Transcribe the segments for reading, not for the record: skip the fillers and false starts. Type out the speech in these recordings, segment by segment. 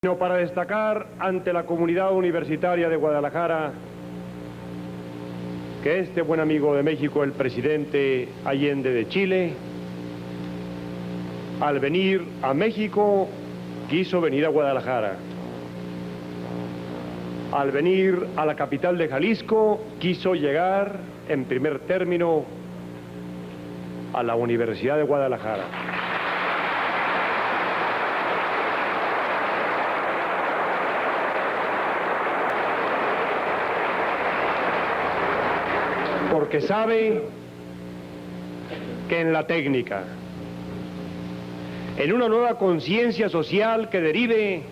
Para destacar ante la comunidad universitaria de Guadalajara que este buen amigo de México, el presidente Allende de Chile, al venir a México, quiso venir a Guadalajara. Al venir a la capital de Jalisco, quiso llegar en primer término a la Universidad de Guadalajara. Porque sabe que en la técnica, en una nueva conciencia social que derive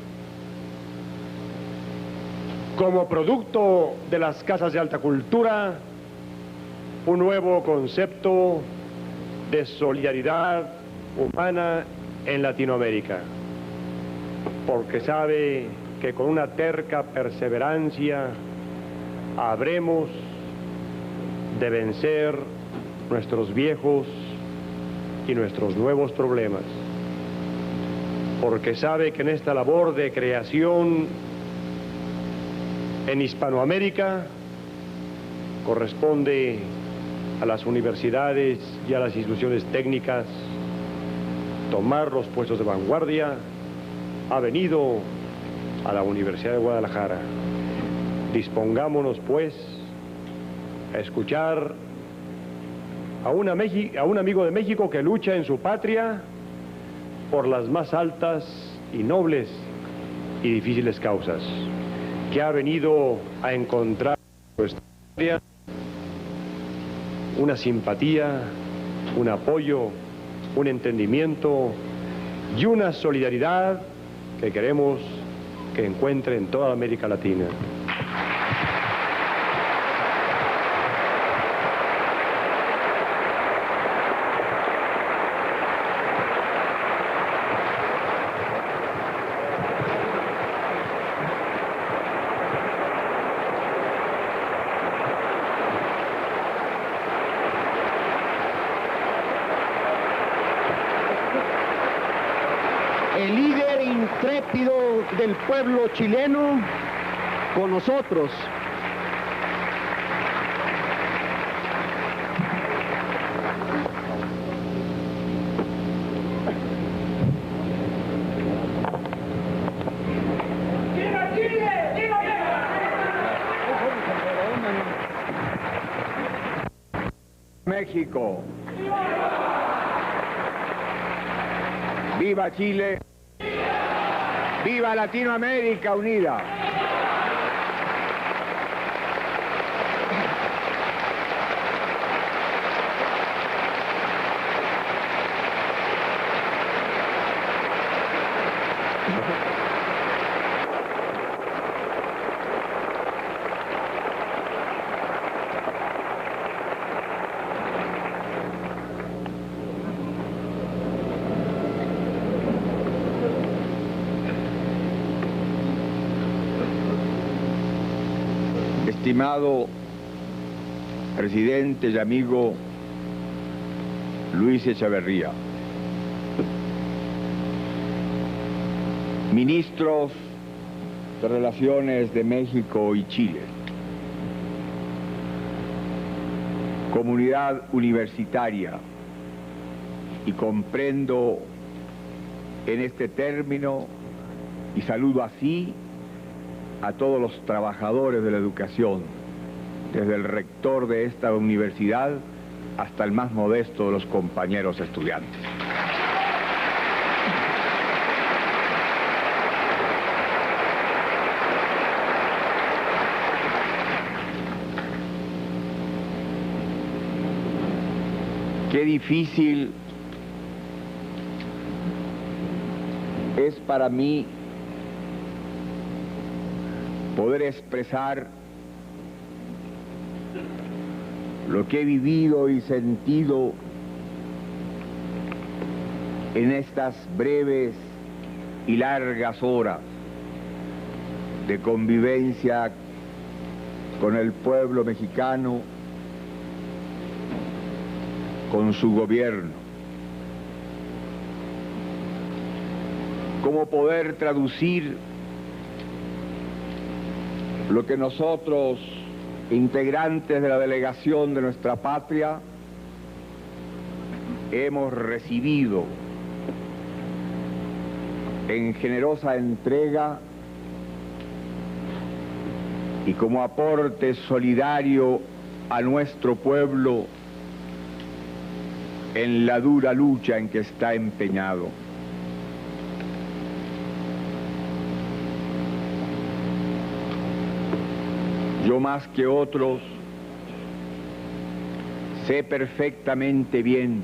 como producto de las casas de alta cultura, un nuevo concepto de solidaridad humana en Latinoamérica. Porque sabe que con una terca perseverancia habremos de vencer nuestros viejos y nuestros nuevos problemas, porque sabe que en esta labor de creación en Hispanoamérica corresponde a las universidades y a las instituciones técnicas tomar los puestos de vanguardia. Ha venido a la Universidad de Guadalajara. Dispongámonos, pues, a escuchar a un amigo de México que lucha en su patria por las más altas y nobles y difíciles causas, que ha venido a encontrar en nuestra patria una simpatía, un apoyo, un entendimiento y una solidaridad que queremos que encuentre en toda América Latina. El líder intrépido del pueblo chileno con nosotros. ¡Viva Chile! ¡Viva México! ¡Viva Chile! ¡Viva Latinoamérica unida! Estimado presidente y amigo Luis Echeverría, ministros de Relaciones de México y Chile, comunidad universitaria, y comprendo en este término y saludo así a todos los trabajadores de la educación, desde el rector de esta universidad hasta el más modesto de los compañeros estudiantes. Qué difícil es para mí poder expresar lo que he vivido y sentido en estas breves y largas horas de convivencia con el pueblo mexicano, con su gobierno. Cómo poder traducir lo que nosotros, integrantes de la delegación de nuestra patria, hemos recibido en generosa entrega y como aporte solidario a nuestro pueblo en la dura lucha en que está empeñado. Yo más que otros sé perfectamente bien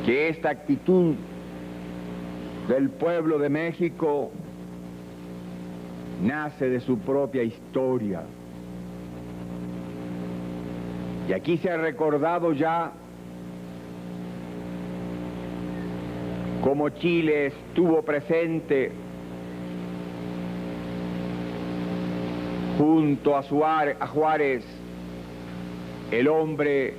que esta actitud del pueblo de México nace de su propia historia. Y aquí se ha recordado ya cómo Chile estuvo presente junto a Juárez, el hombre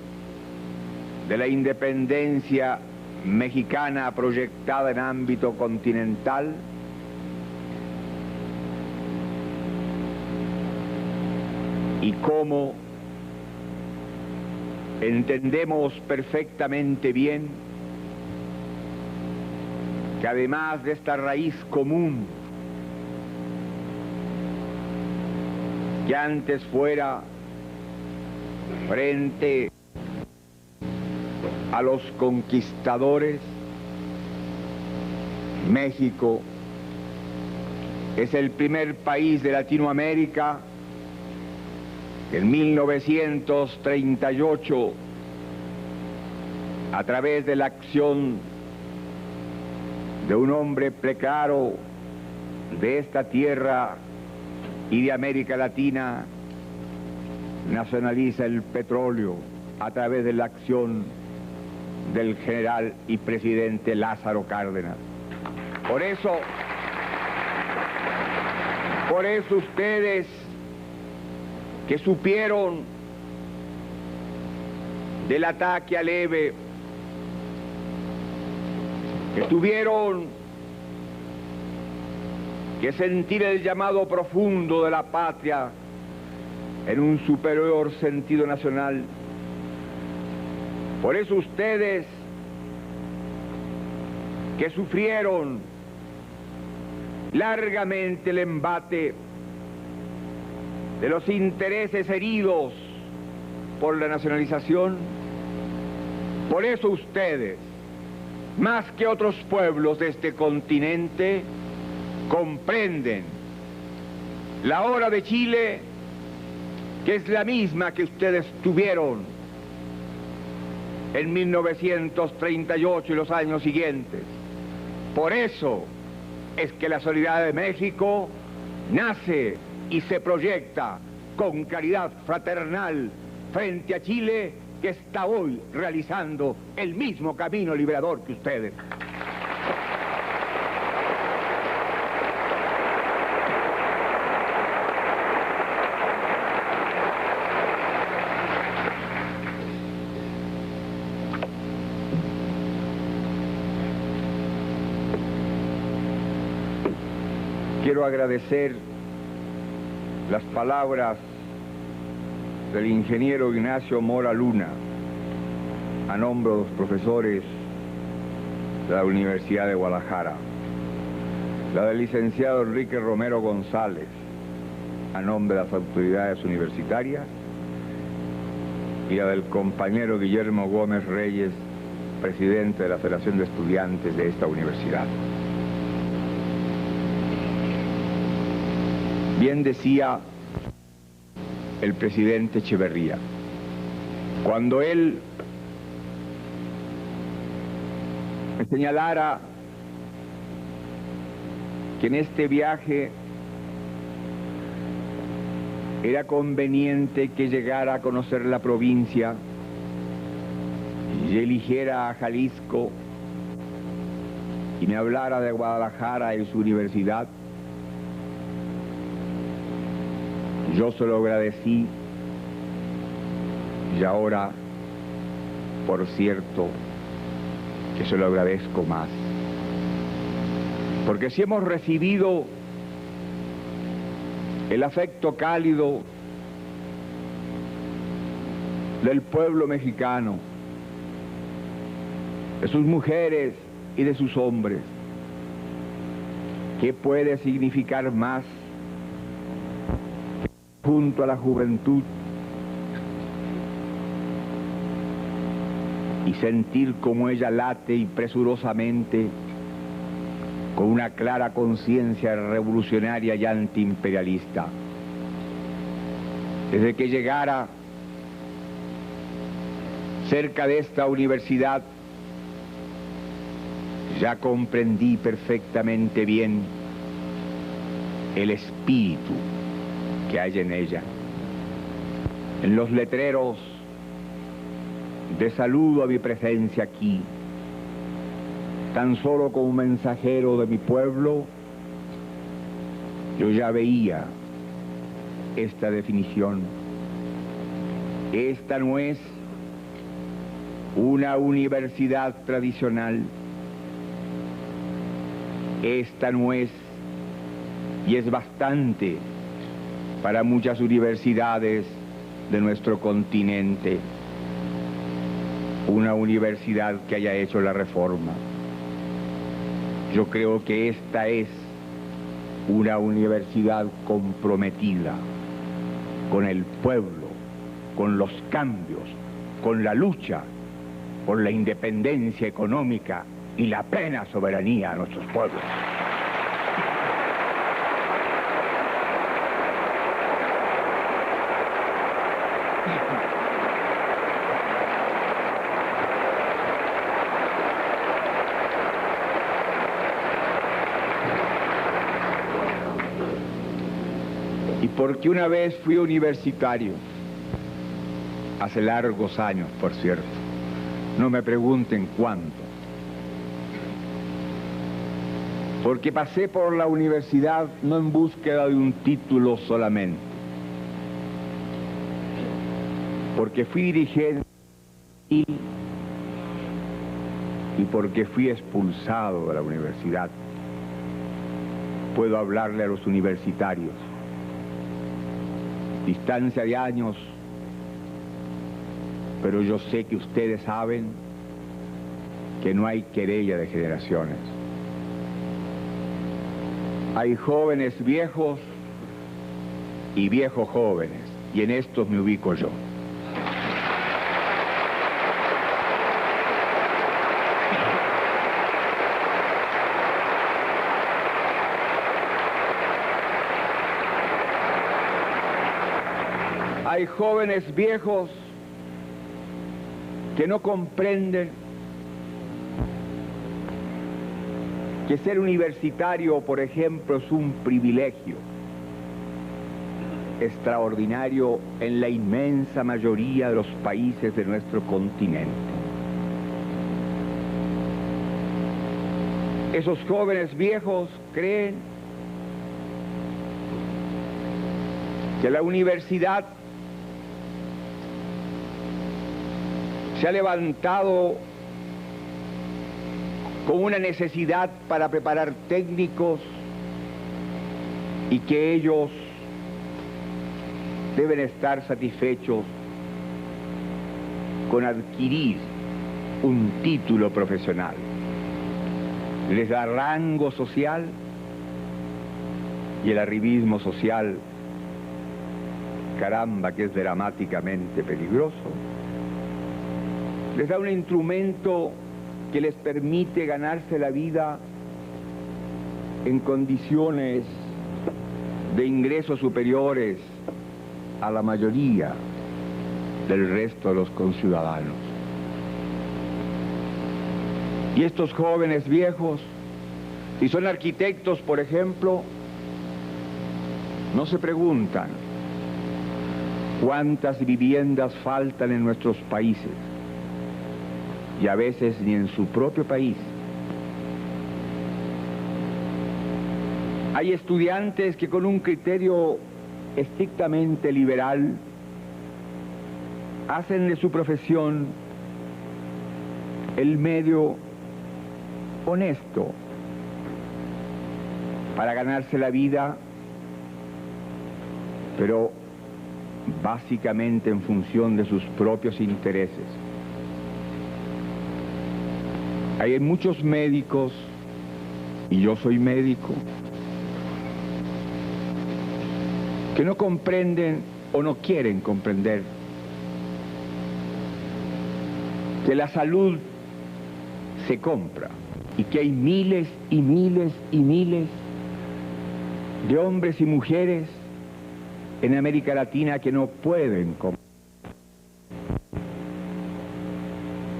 de la independencia mexicana proyectada en ámbito continental, y cómo entendemos perfectamente bien que además de esta raíz común, que antes fuera frente a los conquistadores, México es el primer país de Latinoamérica que en 1938, a través de la acción de un hombre precaro de esta tierra y de América Latina, nacionaliza el petróleo a través de la acción del general y presidente Lázaro Cárdenas. Por eso ustedes que supieron del ataque al EBE, que tuvieron que sentir el llamado profundo de la patria en un superior sentido nacional. Por eso ustedes que sufrieron largamente el embate de los intereses heridos por la nacionalización, por eso ustedes, más que otros pueblos de este continente, comprenden la hora de Chile, que es la misma que ustedes tuvieron en 1938 y los años siguientes. Por eso es que la solidaridad de México nace y se proyecta con caridad fraternal frente a Chile, que está hoy realizando el mismo camino liberador que ustedes. Quiero agradecer las palabras del ingeniero Ignacio Mora Luna a nombre de los profesores de la Universidad de Guadalajara, la del licenciado Enrique Romero González a nombre de las autoridades universitarias y la del compañero Guillermo Gómez Reyes, presidente de la Federación de Estudiantes de esta universidad. Bien decía el presidente Echeverría, cuando él me señalara que en este viaje era conveniente que llegara a conocer la provincia y eligiera a Jalisco y me hablara de Guadalajara y su universidad, yo se lo agradecí y ahora, por cierto, que se lo agradezco más. Porque si hemos recibido el afecto cálido del pueblo mexicano, de sus mujeres y de sus hombres. ¿Qué puede significar más que junto a la juventud y sentir cómo ella late impresurosamente con una clara conciencia revolucionaria y antiimperialista? Desde que llegara cerca de esta universidad, ya comprendí perfectamente bien el espíritu que hay en ella. En los letreros de saludo a mi presencia aquí, tan solo como mensajero de mi pueblo, yo ya veía esta definición. Esta no es una universidad tradicional. Esta no es, y es bastante para muchas universidades de nuestro continente, una universidad que haya hecho la reforma. Yo creo que esta es una universidad comprometida con el pueblo, con los cambios, con la lucha por la independencia económica y la plena soberanía a nuestros pueblos. Y porque una vez fui universitario, hace largos años, por cierto, no me pregunten cuánto, porque pasé por la universidad no en búsqueda de un título solamente, porque fui dirigente y porque fui expulsado de la universidad. Puedo hablarle a los universitarios. Distancia de años, pero yo sé que ustedes saben que no hay querella de generaciones. Hay jóvenes viejos y viejos jóvenes, y en estos me ubico yo. Hay jóvenes viejos que no comprenden que ser universitario, por ejemplo, es un privilegio extraordinario en la inmensa mayoría de los países de nuestro continente. Esos jóvenes viejos creen que la universidad se ha levantado con una necesidad para preparar técnicos y que ellos deben estar satisfechos con adquirir un título profesional. Les da rango social y el arribismo social, caramba, que es dramáticamente peligroso, les da un instrumento que les permite ganarse la vida en condiciones de ingresos superiores a la mayoría del resto de los conciudadanos. Y estos jóvenes viejos, si son arquitectos, por ejemplo, no se preguntan cuántas viviendas faltan en nuestros países, y a veces ni en su propio país. Hay estudiantes que con un criterio estrictamente liberal hacen de su profesión el medio honesto para ganarse la vida pero básicamente en función de sus propios intereses. Hay muchos médicos, y yo soy médico, que no comprenden o no quieren comprender que la salud se compra y que hay miles y miles y miles de hombres y mujeres en América Latina que no pueden comprar.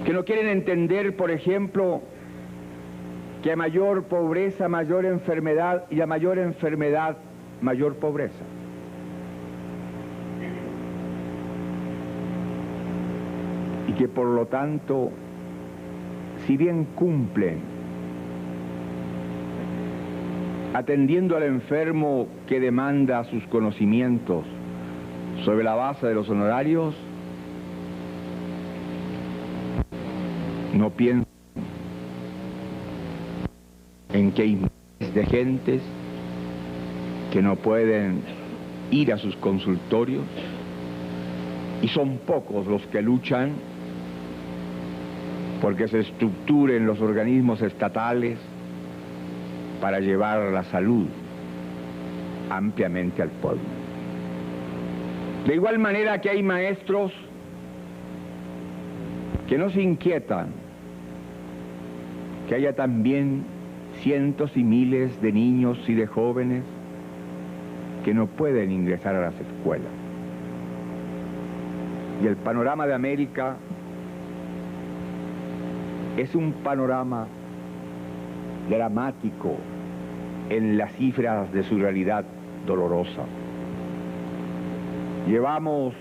Que no quieren entender, por ejemplo, que a mayor pobreza, mayor enfermedad, y a mayor enfermedad, mayor pobreza. Y que por lo tanto, si bien cumplen atendiendo al enfermo que demanda sus conocimientos sobre la base de los honorarios, no piensan en que hay miles de gentes que no pueden ir a sus consultorios y son pocos los que luchan porque se estructuren los organismos estatales para llevar la salud ampliamente al pueblo. De igual manera que hay maestros que no se inquietan que haya también cientos y miles de niños y de jóvenes que no pueden ingresar a las escuelas. Y el panorama de América es un panorama dramático en las cifras de su realidad dolorosa. Llevamos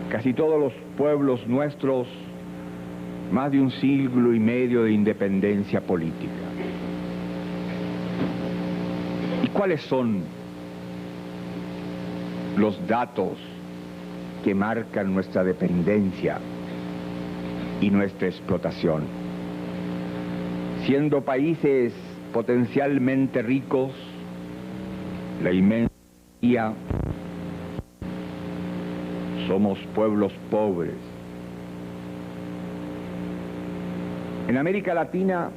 casi todos los pueblos nuestros más de un siglo y medio de independencia política. ¿Y cuáles son los datos que marcan nuestra dependencia y nuestra explotación? Siendo países potencialmente ricos, la inmensa mayoría somos pueblos pobres. En América Latina,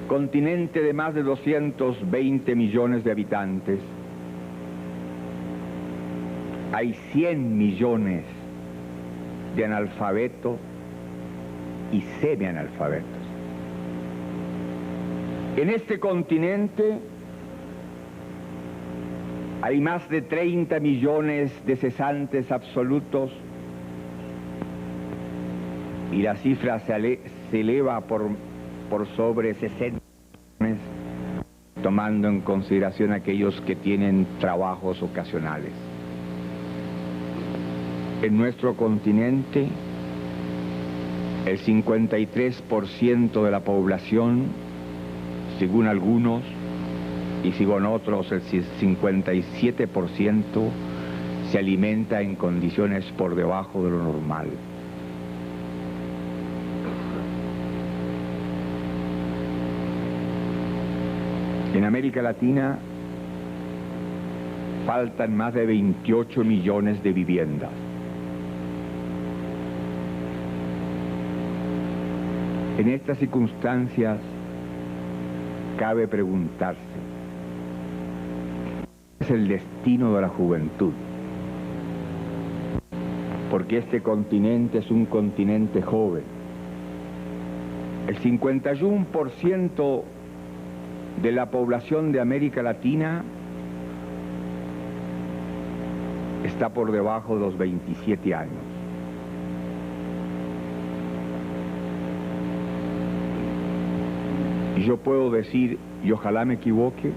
continente de más de 220 millones de habitantes, hay 100 millones de analfabetos y semianalfabetos. En este continente hay más de 30 millones de cesantes absolutos y la cifra se eleva por sobre 60 millones, tomando en consideración aquellos que tienen trabajos ocasionales. En nuestro continente, el 53% de la población, según algunos, y según otros, el 57% se alimenta en condiciones por debajo de lo normal. En América Latina faltan más de 28 millones de viviendas. En estas circunstancias cabe preguntarse, ¿cuál es el destino de la juventud? Porque este continente es un continente joven. El 51% de la población de América Latina está por debajo de los 27 años. Y yo puedo decir, y ojalá me equivoque,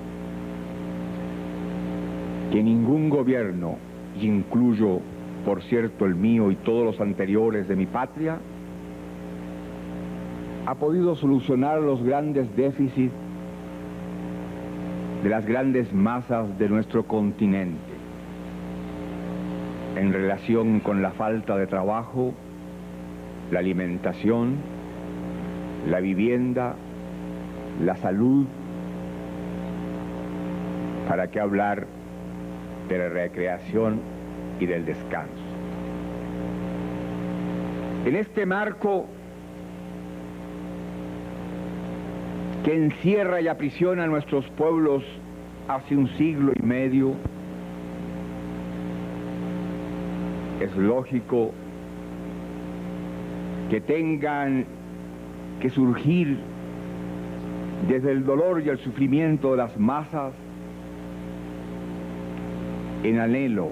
que ningún gobierno, y incluyo, por cierto, el mío y todos los anteriores de mi patria, ha podido solucionar los grandes déficits de las grandes masas de nuestro continente en relación con la falta de trabajo, la alimentación, la vivienda, la salud ¿Para qué hablar de la recreación y del descanso? En este marco que encierra y aprisiona a nuestros pueblos hace un siglo y medio, es lógico que tengan que surgir desde el dolor y el sufrimiento de las masas en anhelo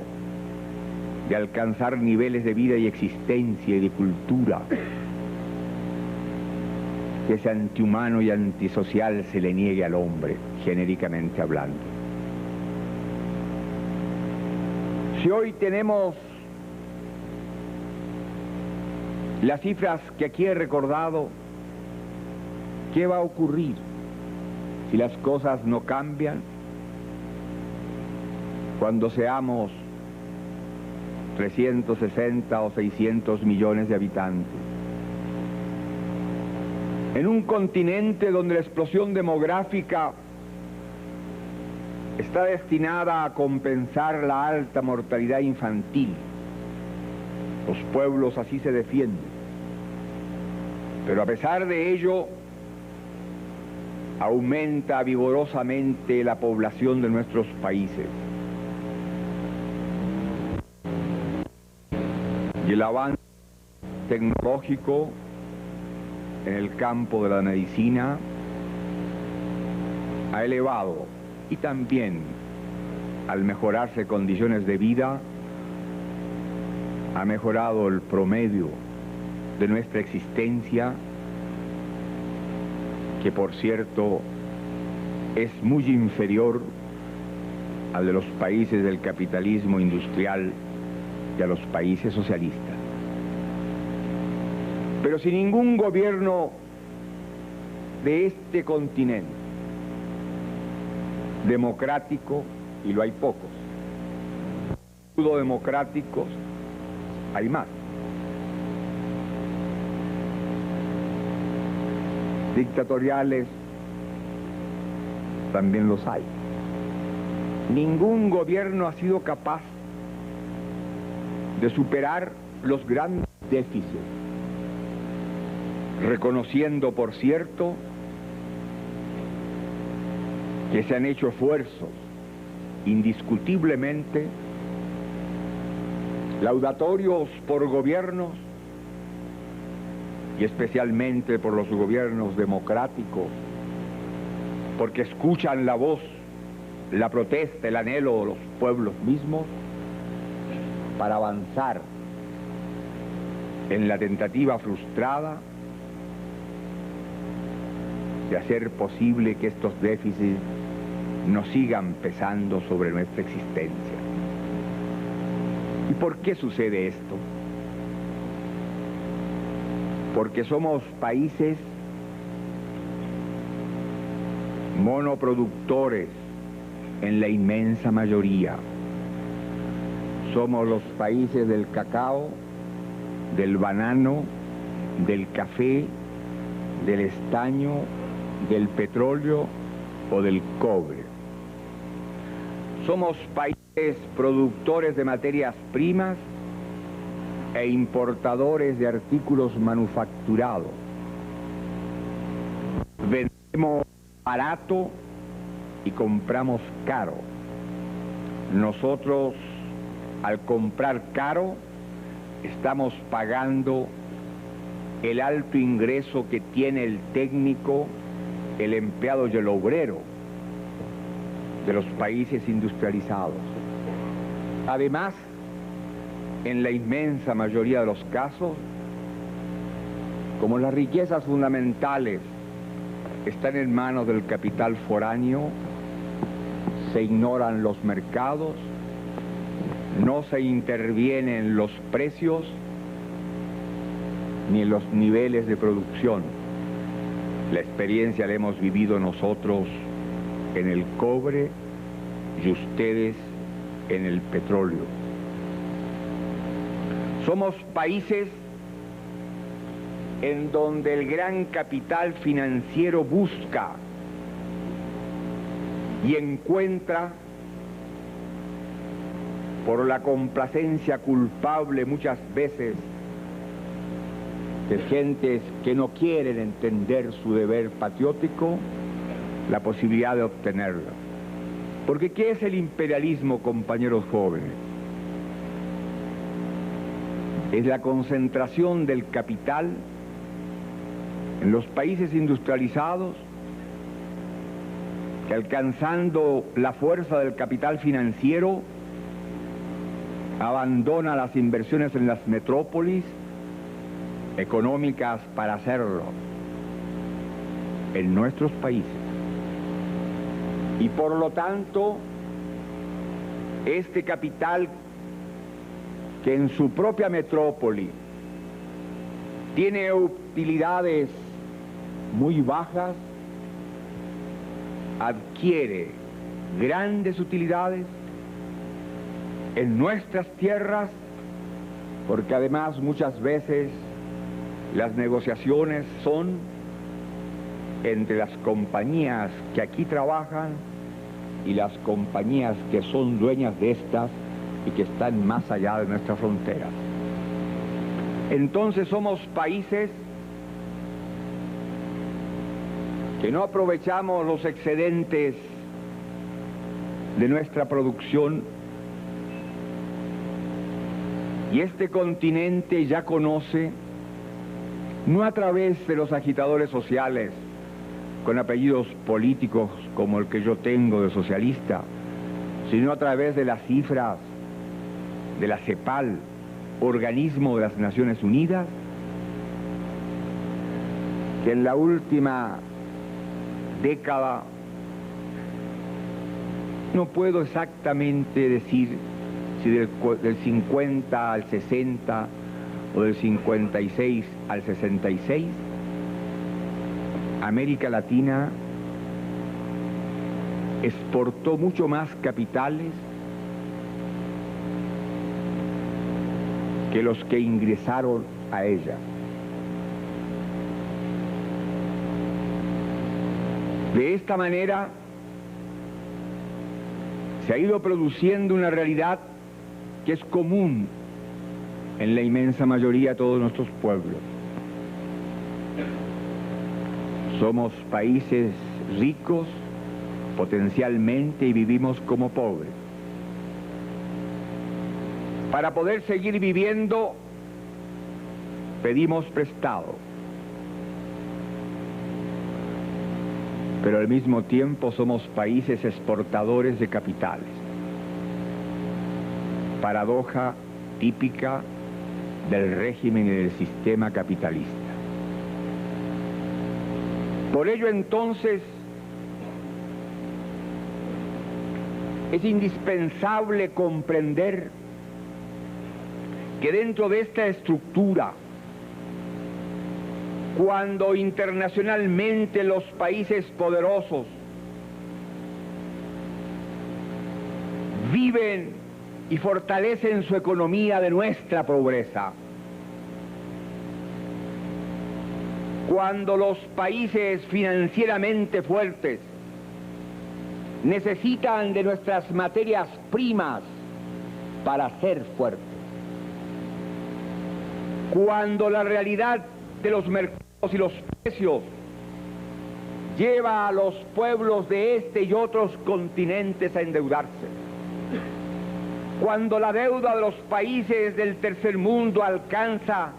de alcanzar niveles de vida y existencia y de cultura que ese antihumano y antisocial se le niegue al hombre, genéricamente hablando. Si hoy tenemos las cifras que aquí he recordado, ¿qué va a ocurrir si las cosas no cambian cuando seamos 360 o 600 millones de habitantes? En un continente donde la explosión demográfica está destinada a compensar la alta mortalidad infantil. Los pueblos así se defienden. Pero a pesar de ello, aumenta vigorosamente la población de nuestros países. Y el avance tecnológico en el campo de la medicina ha elevado, y también al mejorarse condiciones de vida, ha mejorado el promedio de nuestra existencia, que por cierto es muy inferior al de los países del capitalismo industrial y a los países socialistas. Pero si ningún gobierno de este continente democrático, y lo hay pocos, pseudo democráticos hay más, dictatoriales también los hay, ningún gobierno ha sido capaz de superar los grandes déficits, reconociendo, por cierto, que se han hecho esfuerzos indiscutiblemente laudatorios por gobiernos, y especialmente por los gobiernos democráticos, porque escuchan la voz, la protesta, el anhelo de los pueblos mismos, para avanzar en la tentativa frustrada de hacer posible que estos déficits no sigan pesando sobre nuestra existencia. ¿Y por qué sucede esto? Porque somos países monoproductores en la inmensa mayoría. Somos los países del cacao, del banano, del café, del estaño, del petróleo o del cobre. Somos países productores de materias primas e importadores de artículos manufacturados. Vendemos barato y compramos caro. Nosotros, al comprar caro, estamos pagando el alto ingreso que tiene el técnico, el empleado y el obrero de los países industrializados. Además, en la inmensa mayoría de los casos, como las riquezas fundamentales están en manos del capital foráneo, se ignoran los mercados, no se interviene en los precios ni en los niveles de producción. La experiencia la hemos vivido nosotros en el cobre y ustedes en el petróleo. Somos países en donde el gran capital financiero busca y encuentra por la complacencia culpable muchas veces de gentes que no quieren entender su deber patriótico, la posibilidad de obtenerlo. Porque ¿qué es el imperialismo, compañeros jóvenes? Es la concentración del capital en los países industrializados que, alcanzando la fuerza del capital financiero, abandona las inversiones en las metrópolis económicas para hacerlo en nuestros países. Y por lo tanto, este capital que en su propia metrópoli tiene utilidades muy bajas, adquiere grandes utilidades en nuestras tierras, porque además muchas veces las negociaciones son entre las compañías que aquí trabajan y las compañías que son dueñas de estas y que están más allá de nuestras fronteras. Entonces somos países que no aprovechamos los excedentes de nuestra producción, y este continente ya conoce, no a través de los agitadores sociales con apellidos políticos como el que yo tengo de socialista, sino a través de las cifras de la CEPAL, organismo de las Naciones Unidas, que en la última década, no puedo exactamente decir si del 50 al 60 o del 56 al 66, América Latina exportó mucho más capitales que los que ingresaron a ella. De esta manera se ha ido produciendo una realidad que es común en la inmensa mayoría de todos nuestros pueblos. Somos países ricos potencialmente y vivimos como pobres. Para poder seguir viviendo, pedimos prestado. Pero al mismo tiempo somos países exportadores de capitales. Paradoja típica del régimen y del sistema capitalista. Por ello, entonces, es indispensable comprender que dentro de esta estructura, cuando internacionalmente los países poderosos viven y fortalecen su economía de nuestra pobreza, cuando los países financieramente fuertes necesitan de nuestras materias primas para ser fuertes, cuando la realidad de los mercados y los precios lleva a los pueblos de este y otros continentes a endeudarse, cuando la deuda de los países del tercer mundo alcanza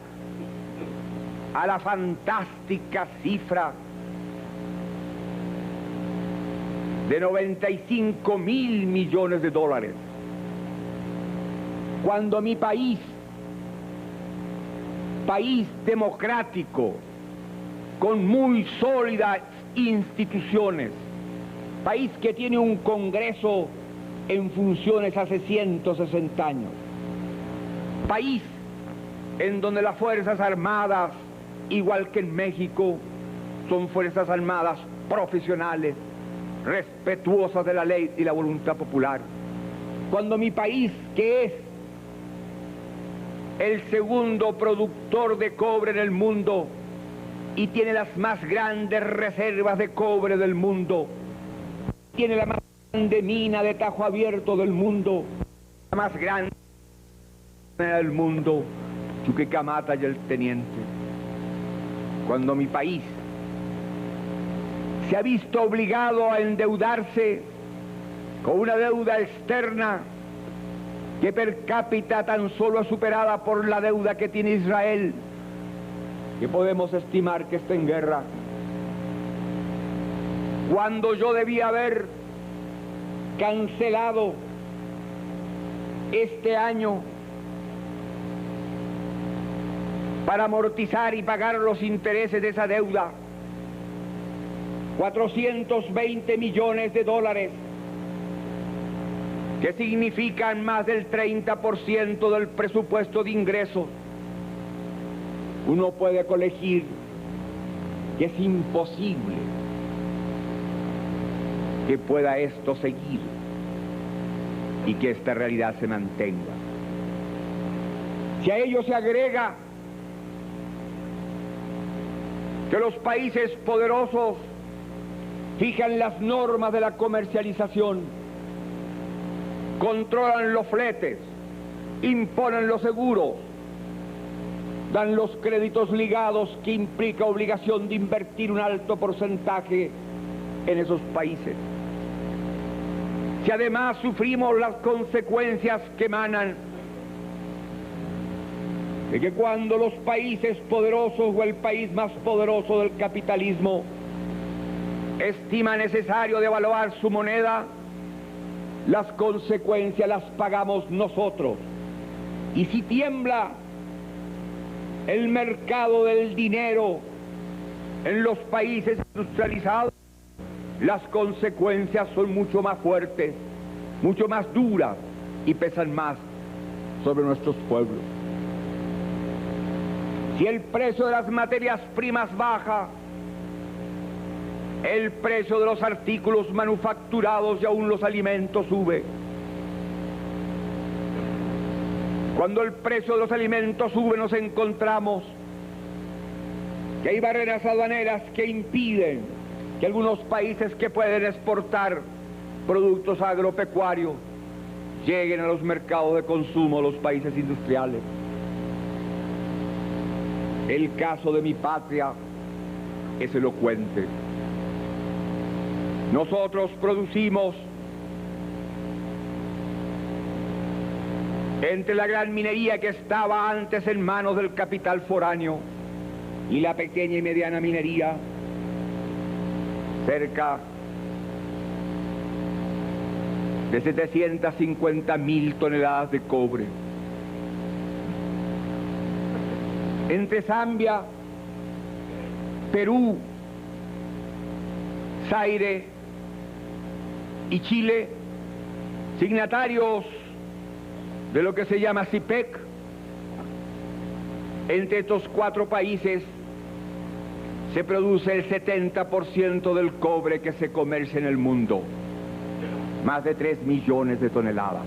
a la fantástica cifra de 95.000 millones de dólares, cuando mi país democrático, con muy sólidas instituciones, país que tiene un Congreso en funciones hace 160 años, país en donde las Fuerzas Armadas, igual que en México, son Fuerzas Armadas profesionales, respetuosas de la ley y la voluntad popular, cuando mi país, que es el segundo productor de cobre en el mundo y tiene las más grandes reservas de cobre del mundo, tiene la más grande mina de Tajo Abierto del mundo, más grande del mundo, Chuquicamata y el Teniente. Cuando mi país se ha visto obligado a endeudarse con una deuda externa que per cápita tan solo es superada por la deuda que tiene Israel, que podemos estimar que está en guerra. Cuando yo debía haber cancelado este año para amortizar y pagar los intereses de esa deuda, 420 millones de dólares, que significan más del 30% del presupuesto de ingresos, uno puede colegir que es imposible que pueda esto seguir y que esta realidad se mantenga. Si a ello se agrega que los países poderosos fijan las normas de la comercialización, controlan los fletes, imponen los seguros, dan los créditos ligados, que implica obligación de invertir un alto porcentaje en esos países. Si además sufrimos las consecuencias que emanan de que cuando los países poderosos o el país más poderoso del capitalismo estima necesario devaluar su moneda, las consecuencias las pagamos nosotros. Y si tiembla el mercado del dinero en los países industrializados, las consecuencias son mucho más fuertes, mucho más duras y pesan más sobre nuestros pueblos. Si el precio de las materias primas baja, el precio de los artículos manufacturados y aún los alimentos sube. Cuando el precio de los alimentos sube, nos encontramos que hay barreras aduaneras que impiden que algunos países que pueden exportar productos agropecuarios lleguen a los mercados de consumo de los países industriales. El caso de mi patria es elocuente. Nosotros producimos entre la gran minería que estaba antes en manos del capital foráneo y la pequeña y mediana minería, cerca de 750.000 toneladas de cobre. Entre Zambia, Perú, Zaire y Chile, signatarios de lo que se llama CIPEC, entre estos cuatro países se produce el 70% del cobre que se comercia en el mundo, más de 3 millones de toneladas.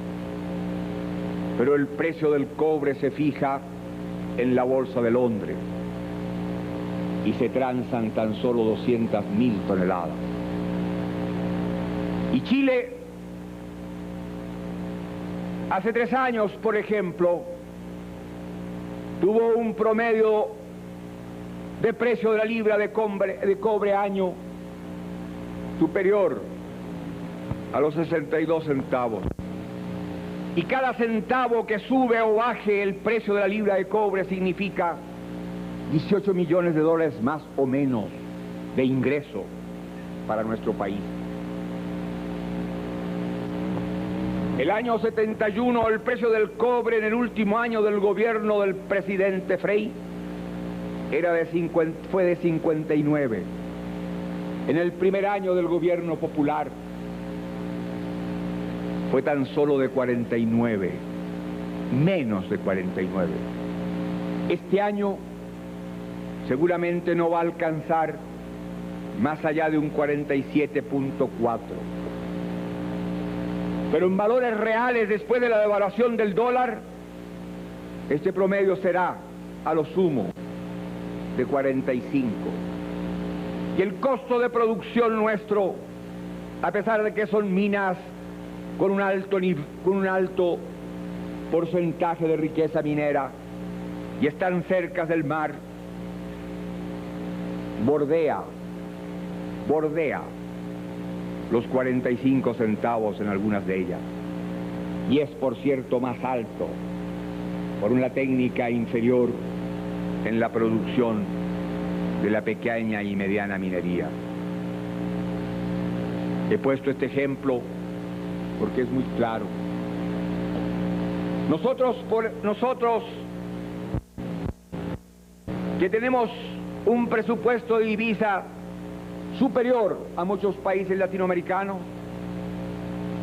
Pero el precio del cobre se fija en la bolsa de Londres y se transan tan solo 200.000 toneladas. Y Chile, hace 3 años, por ejemplo, tuvo un promedio de precio de la libra de cobre año superior a los 62 centavos. Y cada centavo que sube o baje el precio de la libra de cobre significa 18 millones de dólares más o menos de ingreso para nuestro país. El año 71, el precio del cobre en el último año del gobierno del presidente Frei fue de 59. En el primer año del gobierno popular fue tan solo de 49, menos de 49. Este año seguramente no va a alcanzar más allá de un 47.4. Pero en valores reales, después de la devaluación del dólar, este promedio será a lo sumo de 45. Y el costo de producción nuestro, a pesar de que son minas con un alto porcentaje de riqueza minera y están cerca del mar, bordea los 45 centavos en algunas de ellas. Y es, por cierto, más alto por una técnica inferior en la producción de la pequeña y mediana minería. He puesto este ejemplo porque es muy claro. Nosotros que tenemos un presupuesto de divisa superior a muchos países latinoamericanos,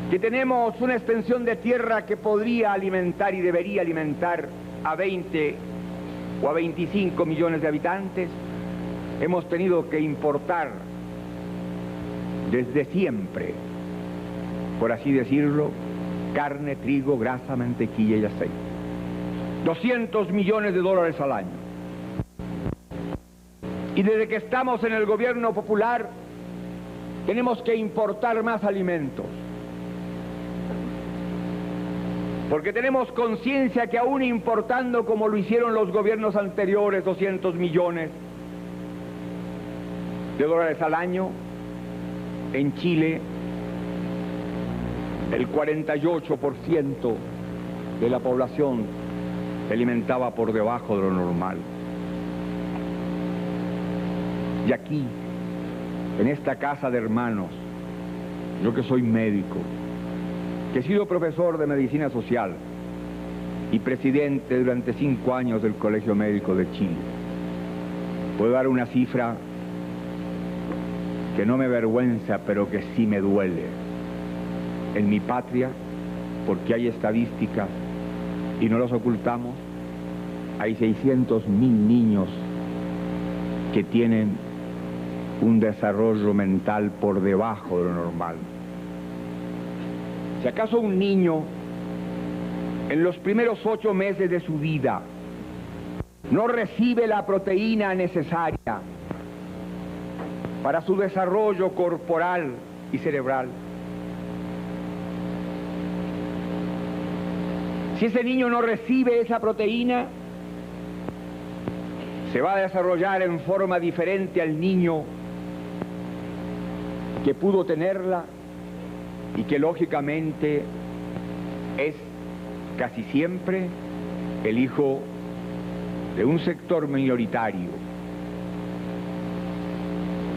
que tenemos una extensión de tierra que podría alimentar y debería alimentar a 20 o a 25 millones de habitantes, hemos tenido que importar desde siempre, por así decirlo, carne, trigo, grasa, mantequilla y aceite. 200 millones de dólares al año. Y desde que estamos en el gobierno popular, tenemos que importar más alimentos. Porque tenemos conciencia que aún importando como lo hicieron los gobiernos anteriores, 200 millones de dólares al año, en Chile el 48% de la población se alimentaba por debajo de lo normal. Y aquí, en esta casa de hermanos, yo que soy médico, que he sido profesor de medicina social y presidente durante 5 años del Colegio Médico de Chile, puedo dar una cifra que no me avergüenza, pero que sí me duele. En mi patria, porque hay estadísticas y no los ocultamos, hay 600.000 niños que tienen un desarrollo mental por debajo de lo normal. Si acaso un niño en los primeros 8 meses de su vida no recibe la proteína necesaria para su desarrollo corporal y cerebral, si ese niño no recibe esa proteína, se va a desarrollar en forma diferente al niño que pudo tenerla y que lógicamente es casi siempre el hijo de un sector minoritario,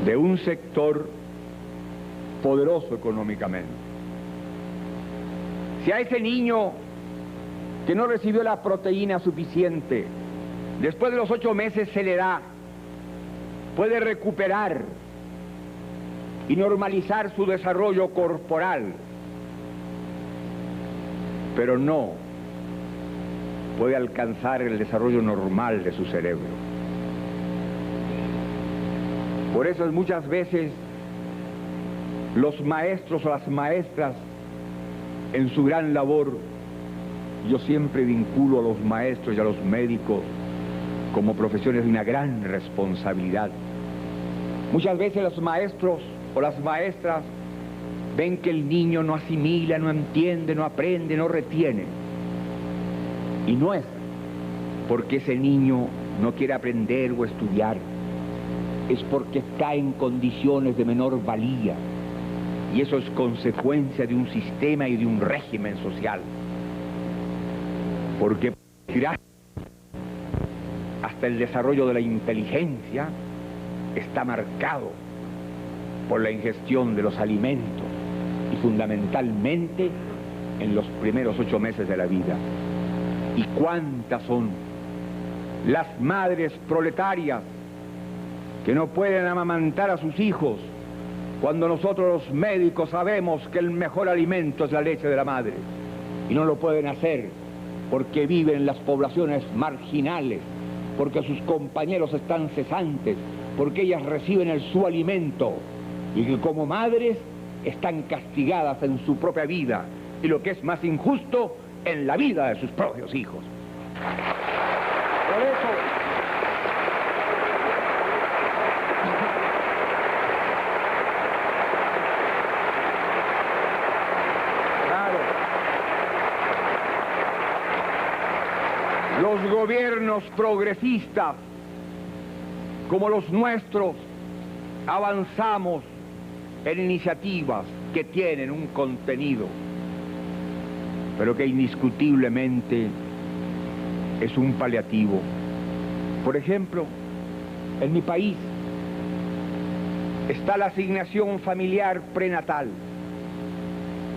de un sector poderoso económicamente. Si a ese niño que no recibió la proteína suficiente, después de los 8 meses se le da, puede recuperar y normalizar su desarrollo corporal, pero no puede alcanzar el desarrollo normal de su cerebro. Por eso muchas veces los maestros o las maestras en su gran labor, yo siempre vinculo a los maestros y a los médicos como profesiones de una gran responsabilidad. Muchas veces los maestros o las maestras ven que el niño no asimila, no entiende, no aprende, no retiene. Y no es porque ese niño no quiere aprender o estudiar, es porque está en condiciones de menor valía. Y eso es consecuencia de un sistema y de un régimen social. Porque hasta el desarrollo de la inteligencia está marcado por la ingestión de los alimentos y fundamentalmente en los primeros 8 meses de la vida. ¿Y cuántas son las madres proletarias que no pueden amamantar a sus hijos cuando nosotros los médicos sabemos que el mejor alimento es la leche de la madre? Y no lo pueden hacer porque viven en las poblaciones marginales, porque sus compañeros están cesantes, porque ellas reciben su alimento y que como madres están castigadas en su propia vida y lo que es más injusto, en la vida de sus propios hijos. Por eso, claro, gobiernos progresistas como los nuestros avanzamos en iniciativas que tienen un contenido, pero que indiscutiblemente es un paliativo. Por ejemplo, en mi país está la asignación familiar prenatal.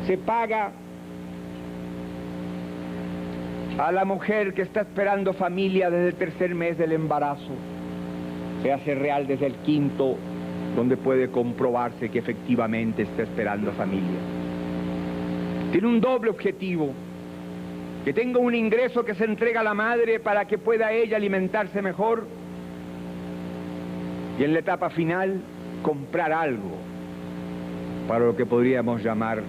Se paga a la mujer que está esperando familia desde el tercer mes del embarazo. Se hace real desde el quinto, donde puede comprobarse que efectivamente está esperando familia. Tiene un doble objetivo: que tenga un ingreso que se entrega a la madre para que pueda ella alimentarse mejor, y en la etapa final comprar algo para lo que podríamos llamar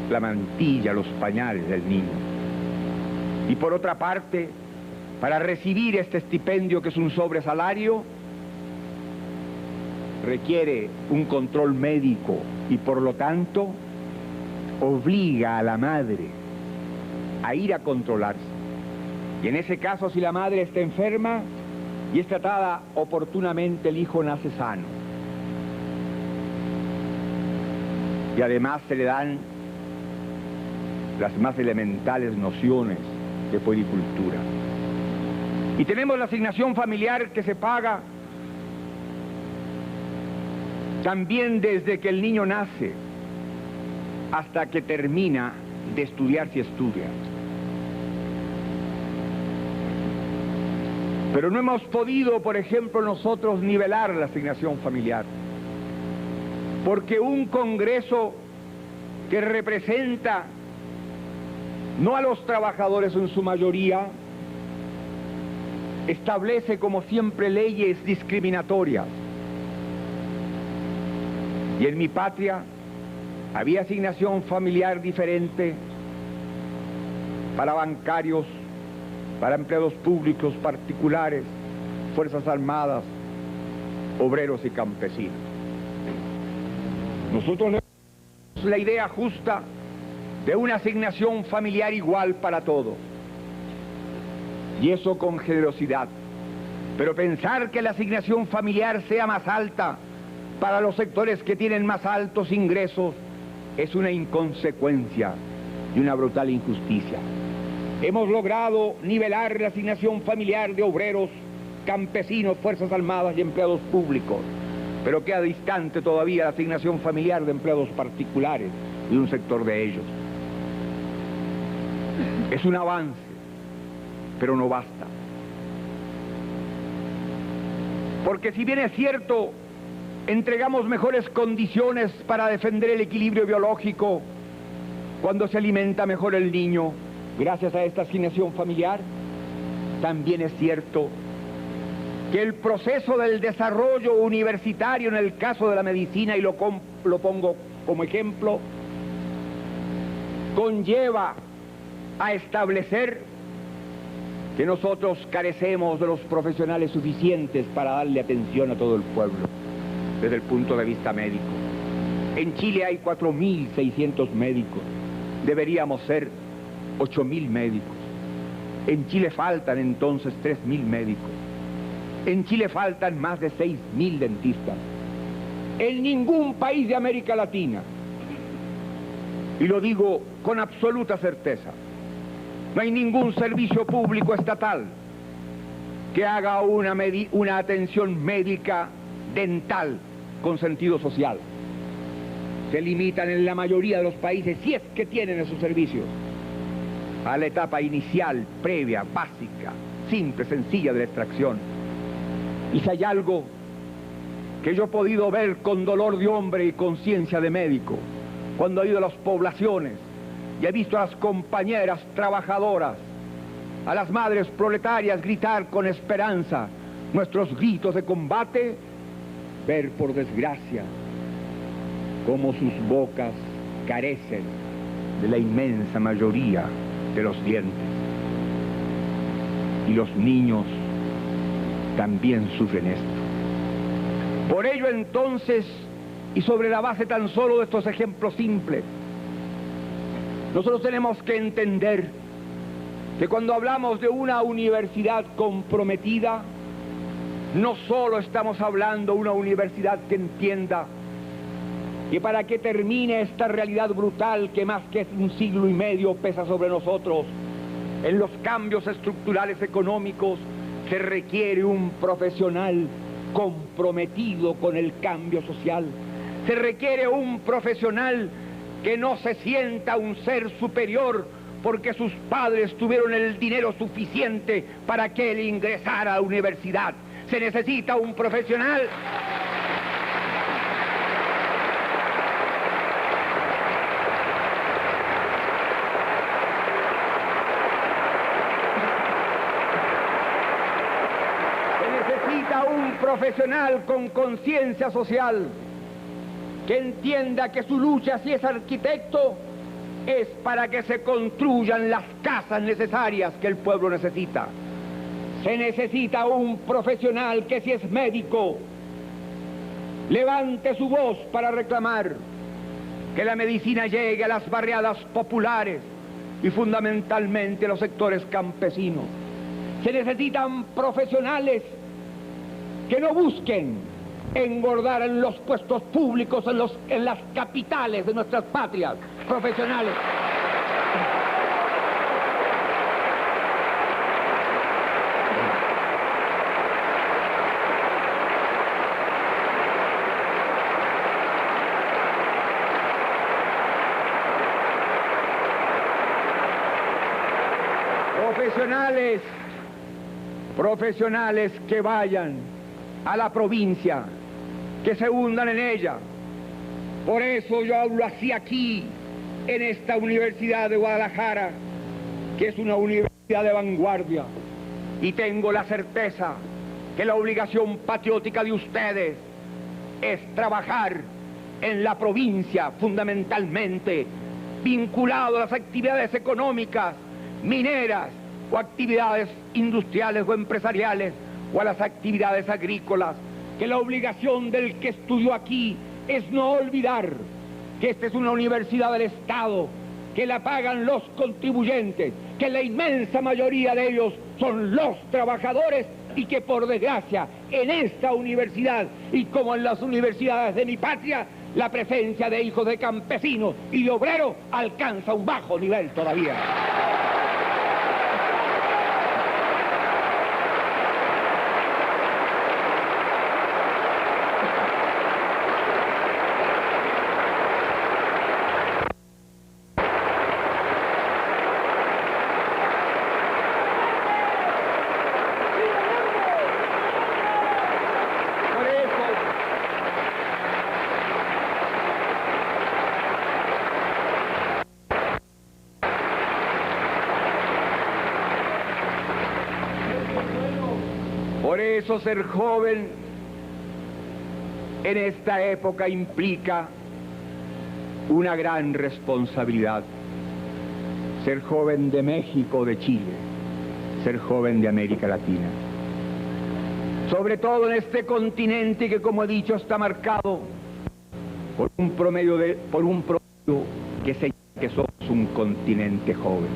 la mantilla, los pañales del niño. Y por otra parte, para recibir este estipendio, que es un sobresalario, requiere un control médico y por lo tanto obliga a la madre a ir a controlarse. Y en ese caso, si la madre está enferma y es tratada oportunamente, el hijo nace sano. Y además se le dan las más elementales nociones de puericultura. Y tenemos la asignación familiar que se paga también desde que el niño nace hasta que termina de estudiar, si estudia. Pero no hemos podido, por ejemplo, nosotros nivelar la asignación familiar, porque un Congreso que representa no a los trabajadores en su mayoría, establece como siempre leyes discriminatorias. Y en mi patria había asignación familiar diferente para bancarios, para empleados públicos particulares, Fuerzas Armadas, obreros y campesinos. Nosotros le damos la idea justa de una asignación familiar igual para todos, y eso con generosidad. Pero pensar que la asignación familiar sea más alta para los sectores que tienen más altos ingresos es una inconsecuencia y una brutal injusticia. Hemos logrado nivelar la asignación familiar de obreros, campesinos, Fuerzas Armadas y empleados públicos, pero queda distante todavía la asignación familiar de empleados particulares y un sector de ellos. Es un avance, pero no basta. Porque si bien es cierto, entregamos mejores condiciones para defender el equilibrio biológico cuando se alimenta mejor el niño, gracias a esta asignación familiar, también es cierto que el proceso del desarrollo universitario en el caso de la medicina, y lo pongo como ejemplo, conlleva a establecer que nosotros carecemos de los profesionales suficientes para darle atención a todo el pueblo desde el punto de vista médico. En Chile hay 4.600 médicos, deberíamos ser 8.000 médicos. En Chile faltan entonces 3.000 médicos. En Chile faltan más de 6.000 dentistas. En ningún país de América Latina, y lo digo con absoluta certeza, no hay ningún servicio público estatal que haga una atención médica dental con sentido social. Se limitan en la mayoría de los países, si es que tienen esos servicios, a la etapa inicial, previa, básica, simple, sencilla de la extracción. Y si hay algo que yo he podido ver con dolor de hombre y conciencia de médico, cuando he ido a las poblaciones y he visto a las compañeras trabajadoras, a las madres proletarias gritar con esperanza nuestros gritos de combate, ver por desgracia cómo sus bocas carecen de la inmensa mayoría de los dientes. Y los niños también sufren esto. Por ello entonces, y sobre la base tan solo de estos ejemplos simples, nosotros tenemos que entender que cuando hablamos de una universidad comprometida, no solo estamos hablando de una universidad que entienda que para que termine esta realidad brutal que más que un siglo y medio pesa sobre nosotros, en los cambios estructurales económicos se requiere un profesional comprometido con el cambio social. Se requiere un profesional que no se sienta un ser superior porque sus padres tuvieron el dinero suficiente para que él ingresara a la universidad. Se necesita un profesional con conciencia social, que entienda que su lucha, si es arquitecto, es para que se construyan las casas necesarias que el pueblo necesita. Se necesita un profesional que, si es médico, levante su voz para reclamar que la medicina llegue a las barriadas populares y fundamentalmente a los sectores campesinos. Se necesitan profesionales que no busquen engordar en los puestos públicos, en las capitales de nuestras patrias, profesionales. Profesionales que vayan a la provincia, que se hundan en ella. Por eso yo hablo así aquí, en esta Universidad de Guadalajara, que es una universidad de vanguardia, y tengo la certeza que la obligación patriótica de ustedes es trabajar en la provincia, fundamentalmente vinculado a las actividades económicas, mineras, o actividades industriales o empresariales, o a las actividades agrícolas, que la obligación del que estudió aquí es no olvidar que esta es una universidad del Estado, que la pagan los contribuyentes, que la inmensa mayoría de ellos son los trabajadores, y que por desgracia en esta universidad, y como en las universidades de mi patria, la presencia de hijos de campesinos y de obreros alcanza un bajo nivel todavía. Por eso ser joven en esta época implica una gran responsabilidad. Ser joven de México, de Chile, ser joven de América Latina. Sobre todo en este continente que, como he dicho, está marcado por un promedio que señala que somos un continente joven.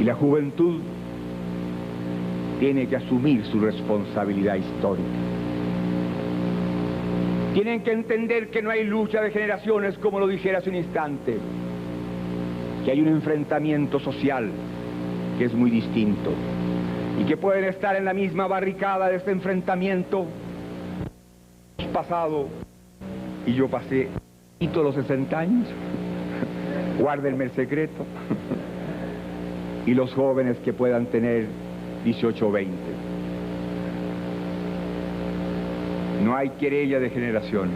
Y la juventud tiene que asumir su responsabilidad histórica. Tienen que entender que no hay lucha de generaciones, como lo dijera hace un instante, que hay un enfrentamiento social que es muy distinto, y que pueden estar en la misma barricada de este enfrentamiento pasado, y yo pasé todos los 60 años, guárdenme el secreto, y los jóvenes que puedan tener 18 o 20. No hay querella de generación,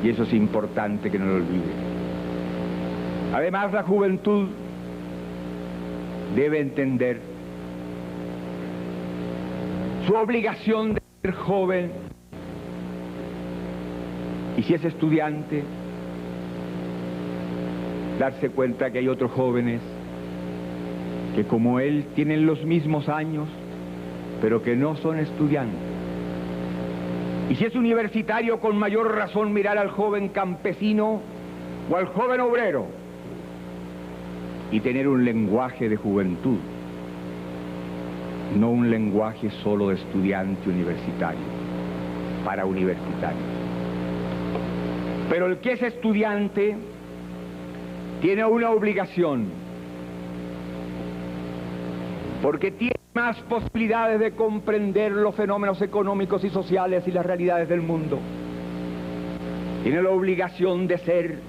y eso es importante que no lo olviden. Además, la juventud debe entender su obligación de ser joven, y si es estudiante, darse cuenta que hay otros jóvenes que como él tienen los mismos años, pero que no son estudiantes. Y si es universitario, con mayor razón mirar al joven campesino o al joven obrero, y tener un lenguaje de juventud, no un lenguaje solo de estudiante universitario, para universitarios. Pero el que es estudiante tiene una obligación, porque tiene más posibilidades de comprender los fenómenos económicos y sociales y las realidades del mundo. Tiene la obligación de ser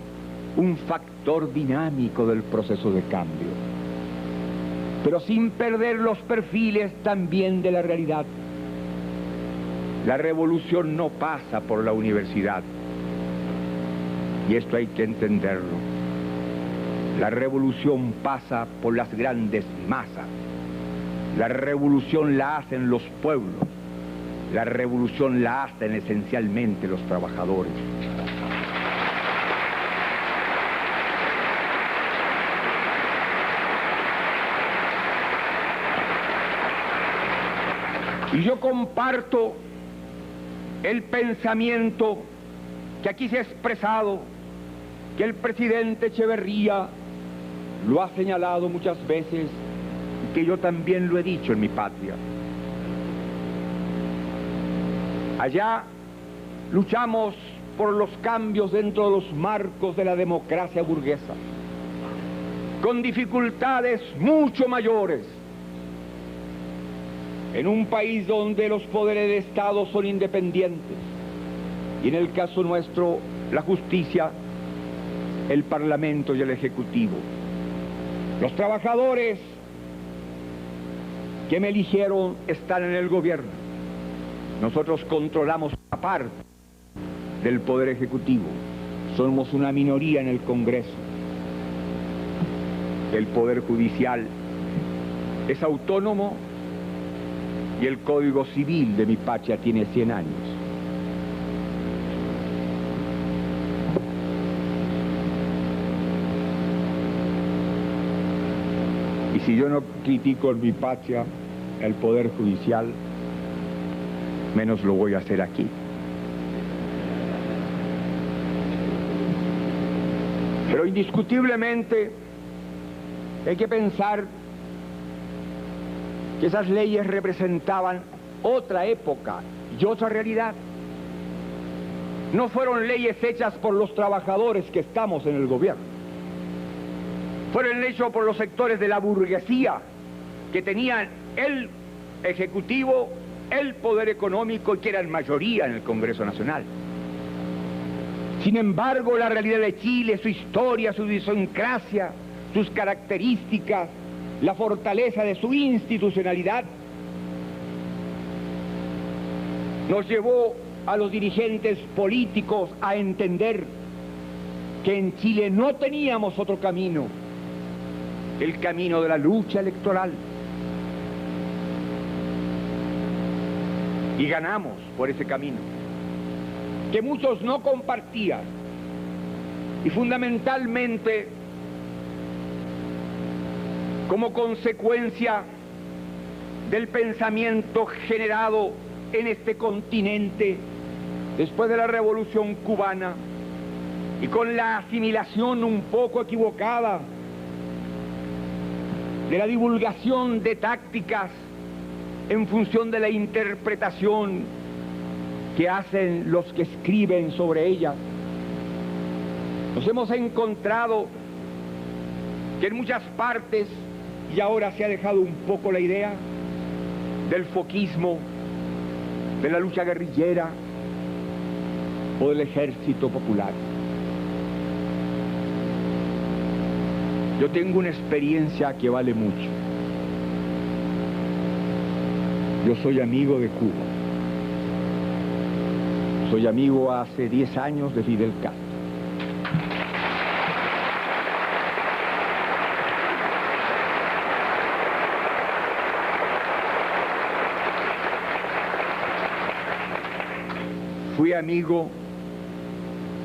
un factor dinámico del proceso de cambio, pero sin perder los perfiles también de la realidad. La revolución no pasa por la universidad, y esto hay que entenderlo. La revolución pasa por las grandes masas. La revolución la hacen los pueblos. La revolución la hacen esencialmente los trabajadores. Y yo comparto el pensamiento que aquí se ha expresado, que el presidente Echeverría lo ha señalado muchas veces, y que yo también lo he dicho en mi patria. Allá luchamos por los cambios dentro de los marcos de la democracia burguesa, con dificultades mucho mayores, en un país donde los poderes de Estado son independientes, y en el caso nuestro, la justicia, el Parlamento y el Ejecutivo. Los trabajadores que me eligieron están en el gobierno. Nosotros controlamos una parte del Poder Ejecutivo. Somos una minoría en el Congreso. El Poder Judicial es autónomo y el Código Civil de mi patria tiene 100 años. Y si yo no critico en mi patria el Poder Judicial, menos lo voy a hacer aquí. Pero indiscutiblemente hay que pensar que esas leyes representaban otra época y otra realidad. No fueron leyes hechas por los trabajadores que estamos en el gobierno. Fueron hechos por los sectores de la burguesía que tenían el Ejecutivo, el poder económico y que eran mayoría en el Congreso Nacional. Sin embargo, la realidad de Chile, su historia, su idiosincrasia, sus características, la fortaleza de su institucionalidad, nos llevó a los dirigentes políticos a entender que en Chile no teníamos otro camino, el camino de la lucha electoral. Y ganamos por ese camino, que muchos no compartían, y fundamentalmente como consecuencia del pensamiento generado en este continente después de la Revolución Cubana y con la asimilación un poco equivocada de la divulgación de tácticas en función de la interpretación que hacen los que escriben sobre ellas. Nos hemos encontrado que en muchas partes, y ahora se ha dejado un poco la idea del foquismo, de la lucha guerrillera o del ejército popular. Yo tengo una experiencia que vale mucho. Yo soy amigo de Cuba. Soy amigo hace 10 años de Fidel Castro. Fui amigo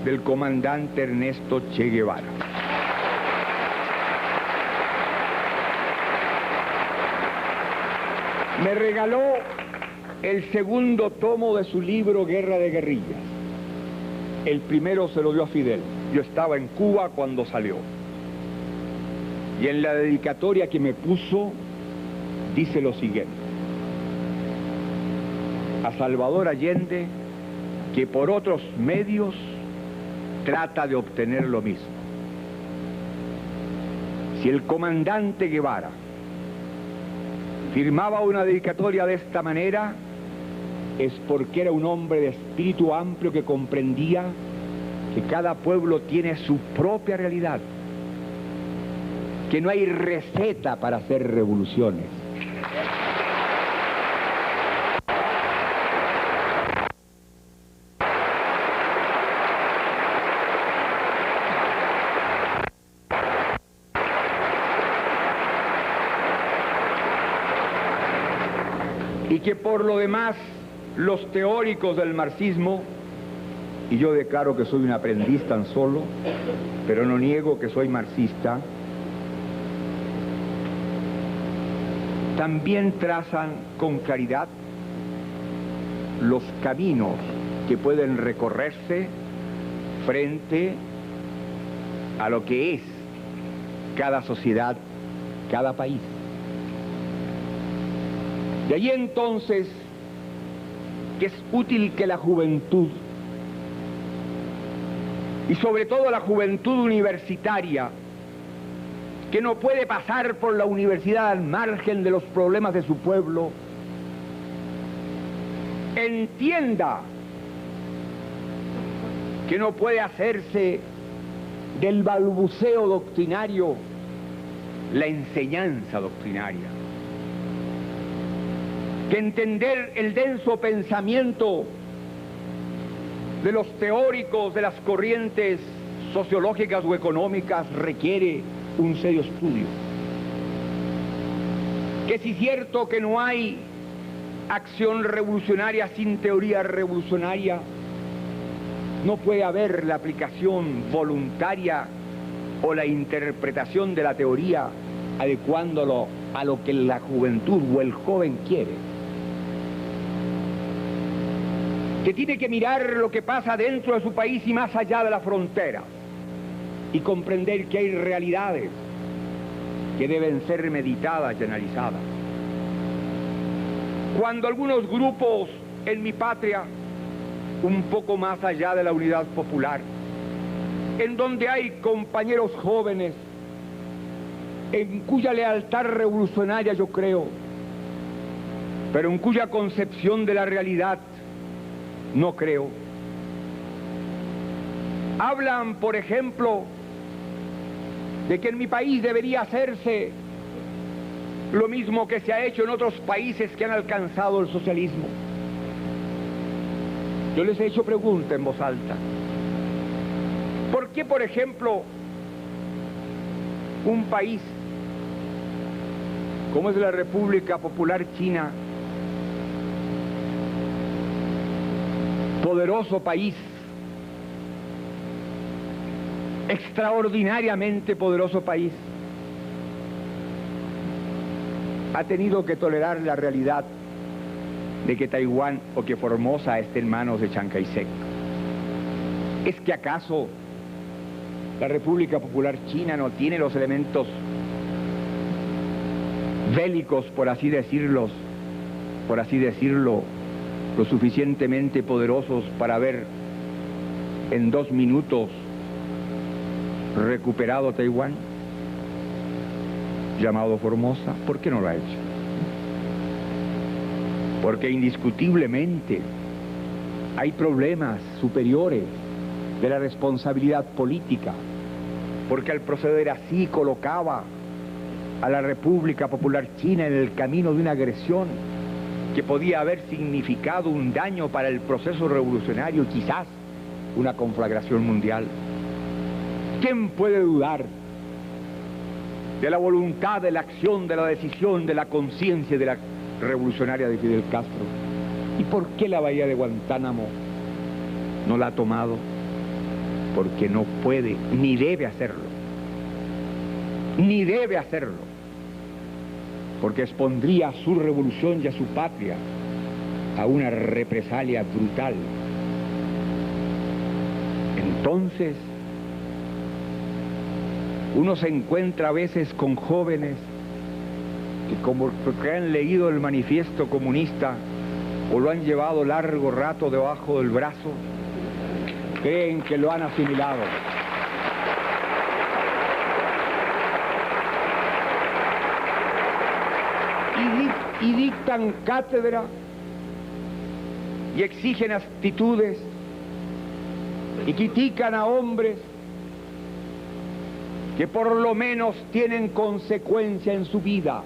del comandante Ernesto Che Guevara. Me regaló el segundo tomo de su libro Guerra de Guerrillas. El primero se lo dio a Fidel. Yo estaba en Cuba cuando salió. Y en la dedicatoria que me puso, dice lo siguiente: a Salvador Allende, que por otros medios trata de obtener lo mismo. Si el comandante Guevara firmaba una dedicatoria de esta manera, es porque era un hombre de espíritu amplio que comprendía que cada pueblo tiene su propia realidad, que no hay receta para hacer revoluciones. Y que por lo demás los teóricos del marxismo, y yo declaro que soy un aprendiz tan solo, pero no niego que soy marxista, también trazan con claridad los caminos que pueden recorrerse frente a lo que es cada sociedad, cada país. De allí entonces que es útil que la juventud, y sobre todo la juventud universitaria, que no puede pasar por la universidad al margen de los problemas de su pueblo, entienda que no puede hacerse del balbuceo doctrinario la enseñanza doctrinaria, que entender el denso pensamiento de los teóricos de las corrientes sociológicas o económicas requiere un serio estudio. Que si es cierto que no hay acción revolucionaria sin teoría revolucionaria, no puede haber la aplicación voluntaria o la interpretación de la teoría adecuándolo a lo que la juventud o el joven quiere. Que tiene que mirar lo que pasa dentro de su país y más allá de la frontera, y comprender que hay realidades que deben ser meditadas y analizadas. Cuando algunos grupos en mi patria, un poco más allá de la unidad popular, en donde hay compañeros jóvenes en cuya lealtad revolucionaria yo creo, pero en cuya concepción de la realidad no creo, hablan, por ejemplo, de que en mi país debería hacerse lo mismo que se ha hecho en otros países que han alcanzado el socialismo. Yo les he hecho pregunta en voz alta. ¿Por qué, por ejemplo, un país como es la República Popular China, poderoso país, extraordinariamente poderoso país, ha tenido que tolerar la realidad de que Taiwán o que Formosa esté en manos de Chiang Kai-shek? ¿Es que acaso la República Popular China no tiene los elementos bélicos, por así decirlo, lo suficientemente poderosos para haber en 2 minutos recuperado Taiwán, llamado Formosa? ¿Por qué no lo ha hecho? Porque indiscutiblemente hay problemas superiores de la responsabilidad política, porque al proceder así colocaba a la República Popular China en el camino de una agresión que podía haber significado un daño para el proceso revolucionario y quizás una conflagración mundial. ¿Quién puede dudar de la voluntad, de la acción, de la decisión, de la conciencia de la revolucionaria de Fidel Castro? ¿Y por qué la bahía de Guantánamo no la ha tomado? Porque no puede, ni debe hacerlo. Ni debe hacerlo. Porque expondría a su revolución y a su patria a una represalia brutal. Entonces, Uno se encuentra a veces con jóvenes que como que han leído el manifiesto comunista o lo han llevado largo rato debajo del brazo, creen que lo han asimilado. Y dictan cátedra y exigen actitudes y critican a hombres que por lo menos tienen consecuencia en su vida.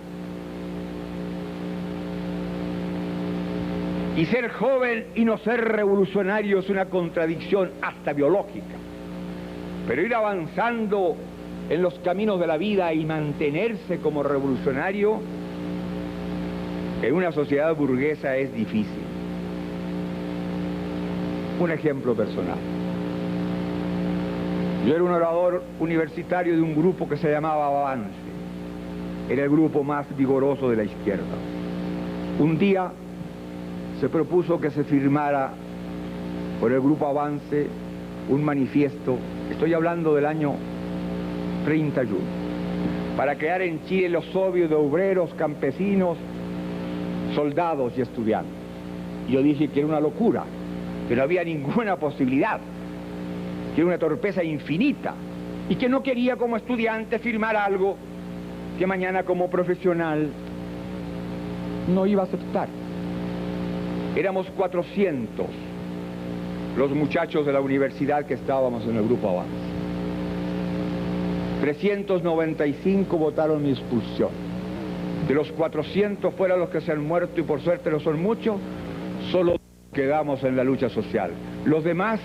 Y ser joven y no ser revolucionario es una contradicción hasta biológica. Pero ir avanzando en los caminos de la vida y mantenerse como revolucionario en una sociedad burguesa es difícil. Un ejemplo personal. Yo era un orador universitario de un grupo que se llamaba Avance. Era el grupo más vigoroso de la izquierda. Un día se propuso que se firmara por el grupo Avance un manifiesto, estoy hablando del año 31, para crear en Chile los soviets de obreros, campesinos, soldados y estudiantes. Y yo dije que era una locura, que no había ninguna posibilidad, que era una torpeza infinita, y que no quería como estudiante firmar algo que mañana como profesional no iba a aceptar. Éramos 400 los muchachos de la universidad que estábamos en el grupo Avance. 395 votaron mi expulsión. De los 400 fuera los que se han muerto, y por suerte no son muchos, solo quedamos en la lucha social. Los demás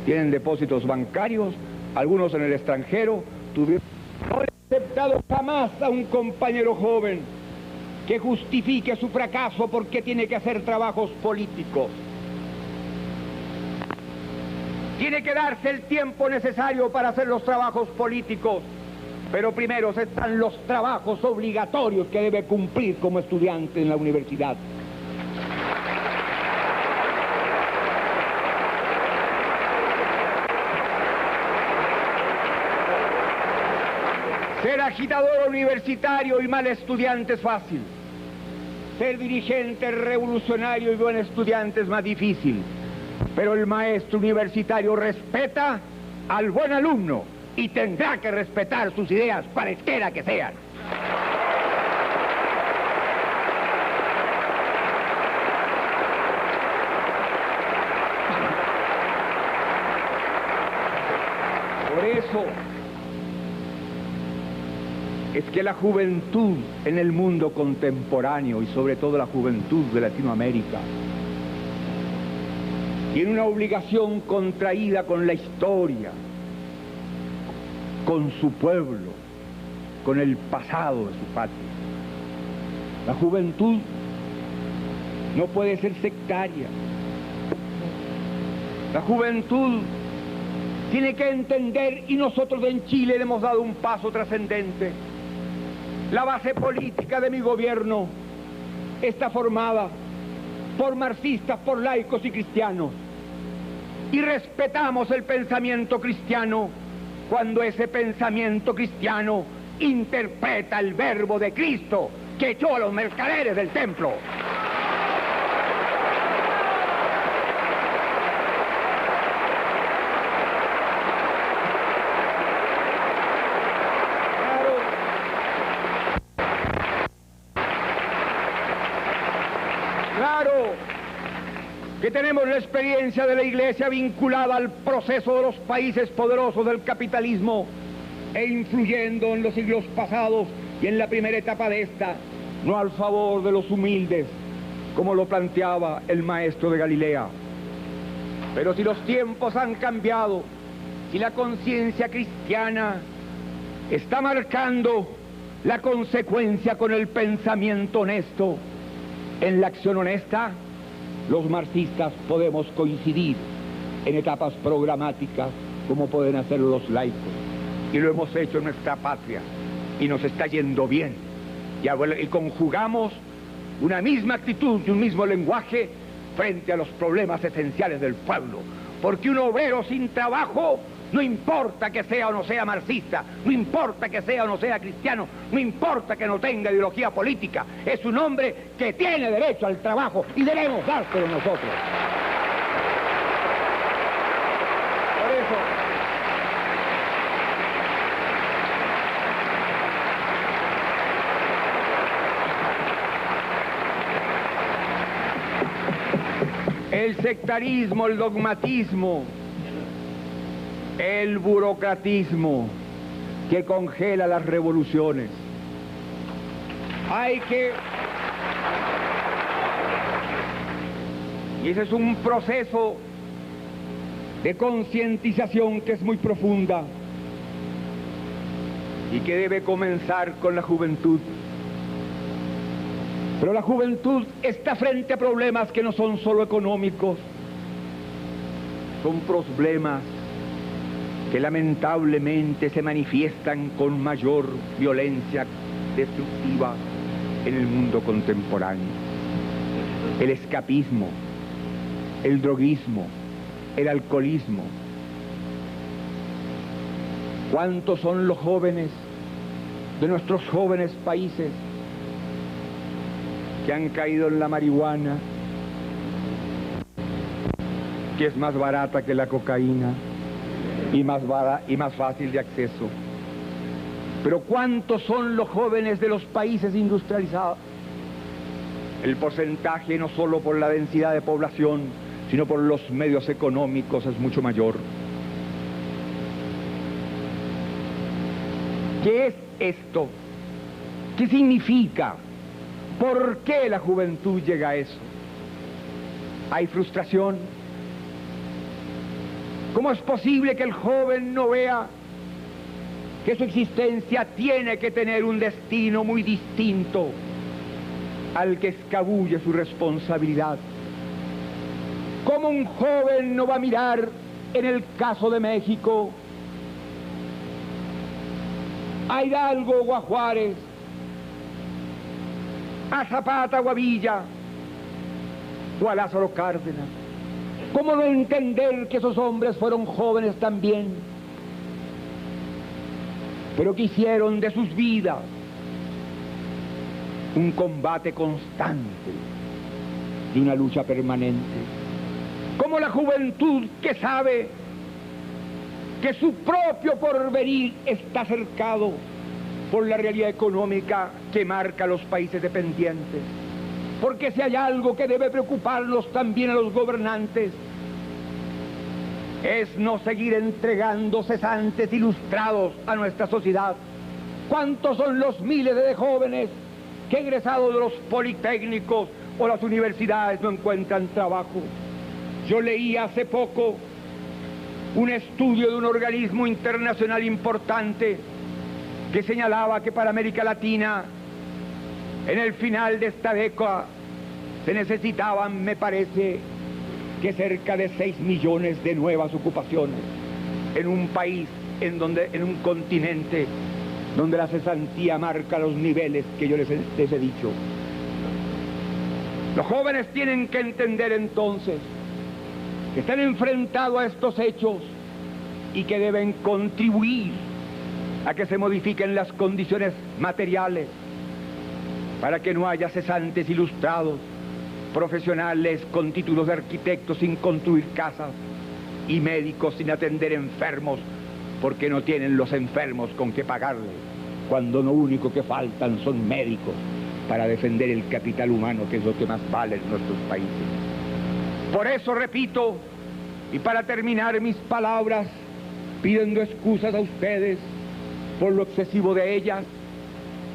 tienen depósitos bancarios, algunos en el extranjero. No he aceptado jamás a un compañero joven que justifique su fracaso porque tiene que hacer trabajos políticos. Tiene que darse el tiempo necesario para hacer los trabajos políticos, pero primero están los trabajos obligatorios que debe cumplir como estudiante en la universidad. Ser agitador universitario y mal estudiante es fácil. Ser dirigente revolucionario y buen estudiante es más difícil. Pero el maestro universitario respeta al buen alumno y tendrá que respetar sus ideas, cualesquiera que sean. Por eso es que la juventud en el mundo contemporáneo, y sobre todo la juventud de Latinoamérica, tiene una obligación contraída con la historia, con su pueblo, con el pasado de su patria. La juventud no puede ser sectaria. La juventud tiene que entender, y nosotros en Chile le hemos dado un paso trascendente. La base política de mi gobierno está formada por marxistas, por laicos y cristianos. Y respetamos el pensamiento cristiano cuando ese pensamiento cristiano interpreta el verbo de Cristo que echó a los mercaderes del templo. Que tenemos la experiencia de la Iglesia vinculada al proceso de los países poderosos del capitalismo e influyendo en los siglos pasados y en la primera etapa de esta, no al favor de los humildes, como lo planteaba el maestro de Galilea. Pero si los tiempos han cambiado, si la conciencia cristiana está marcando la consecuencia con el pensamiento honesto en la acción honesta, los marxistas podemos coincidir en etapas programáticas como pueden hacerlo los laicos. Y lo hemos hecho en nuestra patria y nos está yendo bien. Y conjugamos una misma actitud y un mismo lenguaje frente a los problemas esenciales del pueblo. Porque un obrero sin trabajo No importa que sea o no sea marxista, no importa que sea o no sea cristiano, no importa que no tenga ideología política, es un hombre que tiene derecho al trabajo y debemos dárselo nosotros. Por eso, el sectarismo, el dogmatismo, el burocratismo que congela las revoluciones. Y ese es un proceso de concientización que es muy profunda y que debe comenzar con la juventud. Pero la juventud está frente a problemas que no son solo económicos, son problemas que lamentablemente se manifiestan con mayor violencia destructiva en el mundo contemporáneo. El escapismo, el droguismo, el alcoholismo. ¿Cuántos son los jóvenes de nuestros jóvenes países que han caído en la marihuana, que es más barata que la cocaína y más fácil de acceso? Pero ¿cuántos son los jóvenes de los países industrializados? El porcentaje, no solo por la densidad de población, sino por los medios económicos, es mucho mayor. ¿Qué es esto? ¿Qué significa? ¿Por qué la juventud llega a eso? ¿Hay frustración? ¿Cómo es posible que el joven no vea que su existencia tiene que tener un destino muy distinto al que escabulle su responsabilidad? ¿Cómo un joven no va a mirar, en el caso de México, a Hidalgo o a Juárez, a Zapata o a Villa, o a Lázaro Cárdenas? ¿Cómo no entender que esos hombres fueron jóvenes también, pero que hicieron de sus vidas un combate constante y una lucha permanente? ¿Cómo la juventud, que sabe que su propio porvenir está cercado por la realidad económica que marca los países dependientes? Porque si hay algo que debe preocuparnos también a los gobernantes, es no seguir entregando cesantes ilustrados a nuestra sociedad. ¿Cuántos son los miles de jóvenes que, egresados de los politécnicos o las universidades, no encuentran trabajo? Yo leí hace poco un estudio de un organismo internacional importante que señalaba que para América Latina, en el final de esta década, se necesitaban, me parece, que cerca de 6 millones de nuevas ocupaciones en un país, en un continente donde la cesantía marca los niveles que yo les he dicho. Los jóvenes tienen que entender entonces que están enfrentados a estos hechos y que deben contribuir a que se modifiquen las condiciones materiales para que no haya cesantes ilustrados, profesionales con títulos de arquitectos sin construir casas y médicos sin atender enfermos porque no tienen los enfermos con qué pagarles, cuando lo único que faltan son médicos para defender el capital humano, que es lo que más vale en nuestros países. Por eso repito, y para terminar mis palabras, pidiendo excusas a ustedes por lo excesivo de ellas,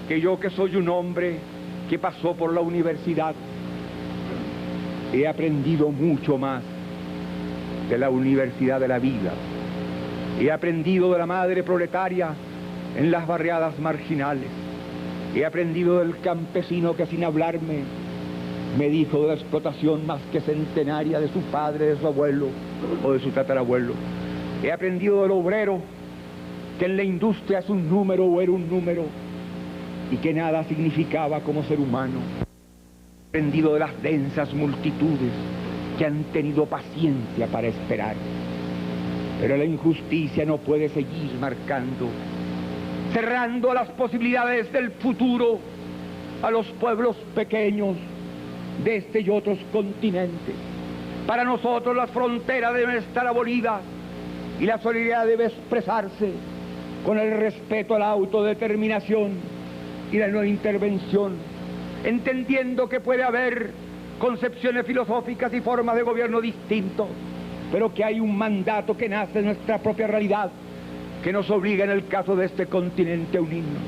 que yo, que soy un hombre que pasó por la universidad, he aprendido mucho más de la universidad de la vida. He aprendido de la madre proletaria en las barriadas marginales. He aprendido del campesino que, sin hablarme, me dijo de la explotación más que centenaria de su padre, de su abuelo o de su tatarabuelo. He aprendido del obrero que en la industria es un número o era un número y que nada significaba como ser humano. He aprendido de las densas multitudes que han tenido paciencia para esperar. Pero la injusticia no puede seguir marcando, cerrando las posibilidades del futuro a los pueblos pequeños de este y otros continentes. Para nosotros las fronteras deben estar abolidas y la solidaridad debe expresarse con el respeto a la autodeterminación y la no intervención, entendiendo que puede haber concepciones filosóficas y formas de gobierno distintos, pero que hay un mandato que nace de nuestra propia realidad, que nos obliga en el caso de este continente a unirnos,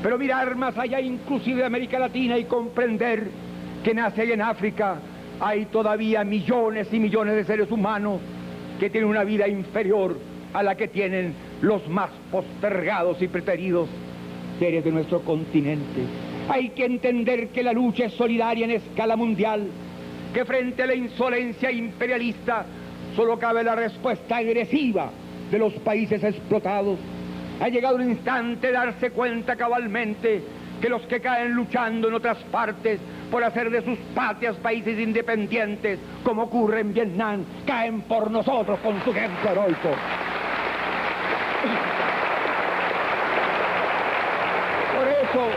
pero mirar más allá inclusive de América Latina y comprender que nace ahí en África hay todavía millones y millones de seres humanos que tienen una vida inferior a la que tienen los más postergados y preteridos seres de nuestro continente. Hay que entender que la lucha es solidaria en escala mundial, que frente a la insolencia imperialista solo cabe la respuesta agresiva de los países explotados. Ha llegado el instante de darse cuenta cabalmente que los que caen luchando en otras partes por hacer de sus patrias países independientes, como ocurre en Vietnam, caen por nosotros con su ejemplo heroico. Por eso,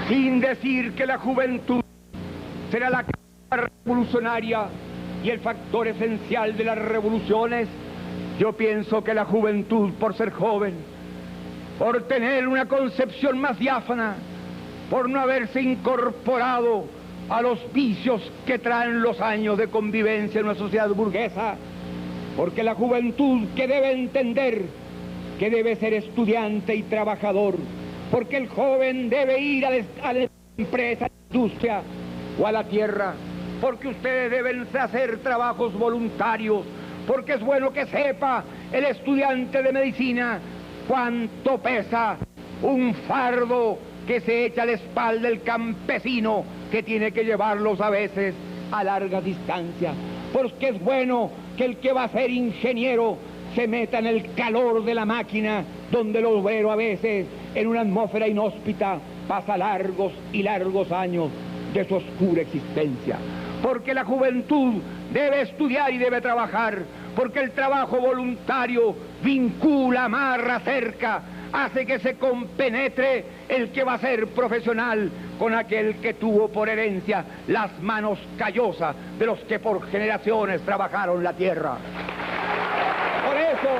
sin decir que la juventud será la causa revolucionaria y el factor esencial de las revoluciones, yo pienso que la juventud, por ser joven, por tener una concepción más diáfana, por no haberse incorporado a los vicios que traen los años de convivencia en una sociedad burguesa, porque la juventud que debe entender que debe ser estudiante y trabajador, porque el joven debe ir a la empresa, a la industria o a la tierra, porque ustedes deben hacer trabajos voluntarios, porque es bueno que sepa el estudiante de medicina cuánto pesa un fardo que se echa a la espalda del campesino que tiene que llevarlos a veces a larga distancia, porque es bueno que el que va a ser ingeniero se meta en el calor de la máquina, donde el obrero a veces en una atmósfera inhóspita pasa largos y largos años de su oscura existencia, porque la juventud debe estudiar y debe trabajar, porque el trabajo voluntario vincula, amarra, acerca, hace que se compenetre el que va a ser profesional con aquel que tuvo por herencia las manos callosas de los que por generaciones trabajaron la tierra. Por eso,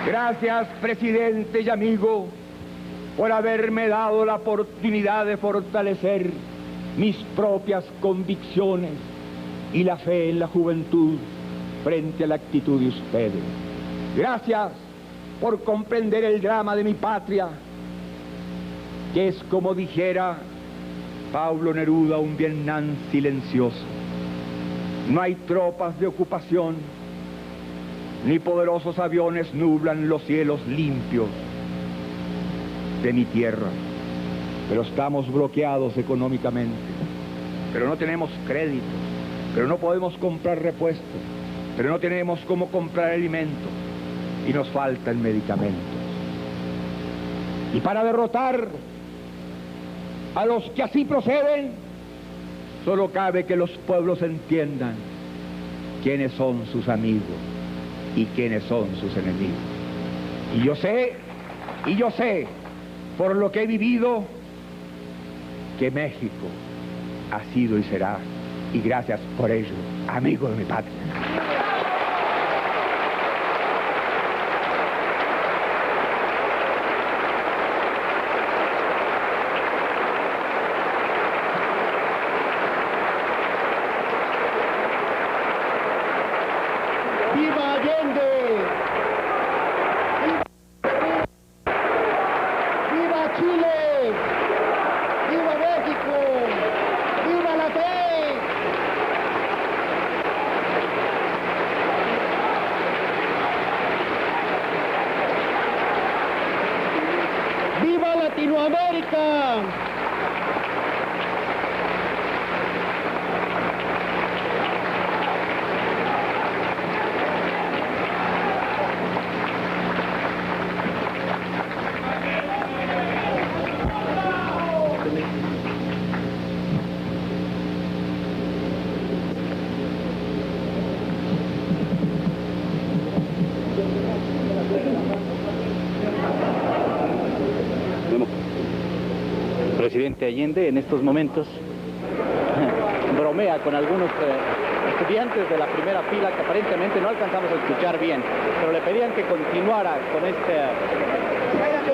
gracias, presidente y amigo, por haberme dado la oportunidad de fortalecer mis propias convicciones y la fe en la juventud frente a la actitud de ustedes. Gracias por comprender el drama de mi patria, que es, como dijera Pablo Neruda, un Vietnam silencioso. No hay tropas de ocupación, ni poderosos aviones nublan los cielos limpios de mi tierra, pero estamos bloqueados económicamente, pero no tenemos créditos, pero no podemos comprar repuestos, pero no tenemos cómo comprar alimentos y nos faltan medicamentos. Y para derrotar a los que así proceden, solo cabe que los pueblos entiendan quiénes son sus amigos y quiénes son sus enemigos. Y yo sé, por lo que he vivido, que México ha sido y será, y gracias por ello, amigo de mi patria. ¡Viva Allende! ¡Viva Chile! ¡Viva México! ¡Viva la fe! ¡Viva Latinoamérica! presidente Allende en estos momentos bromea con algunos estudiantes de la primera fila que aparentemente no alcanzamos a escuchar bien, pero le pedían que continuara con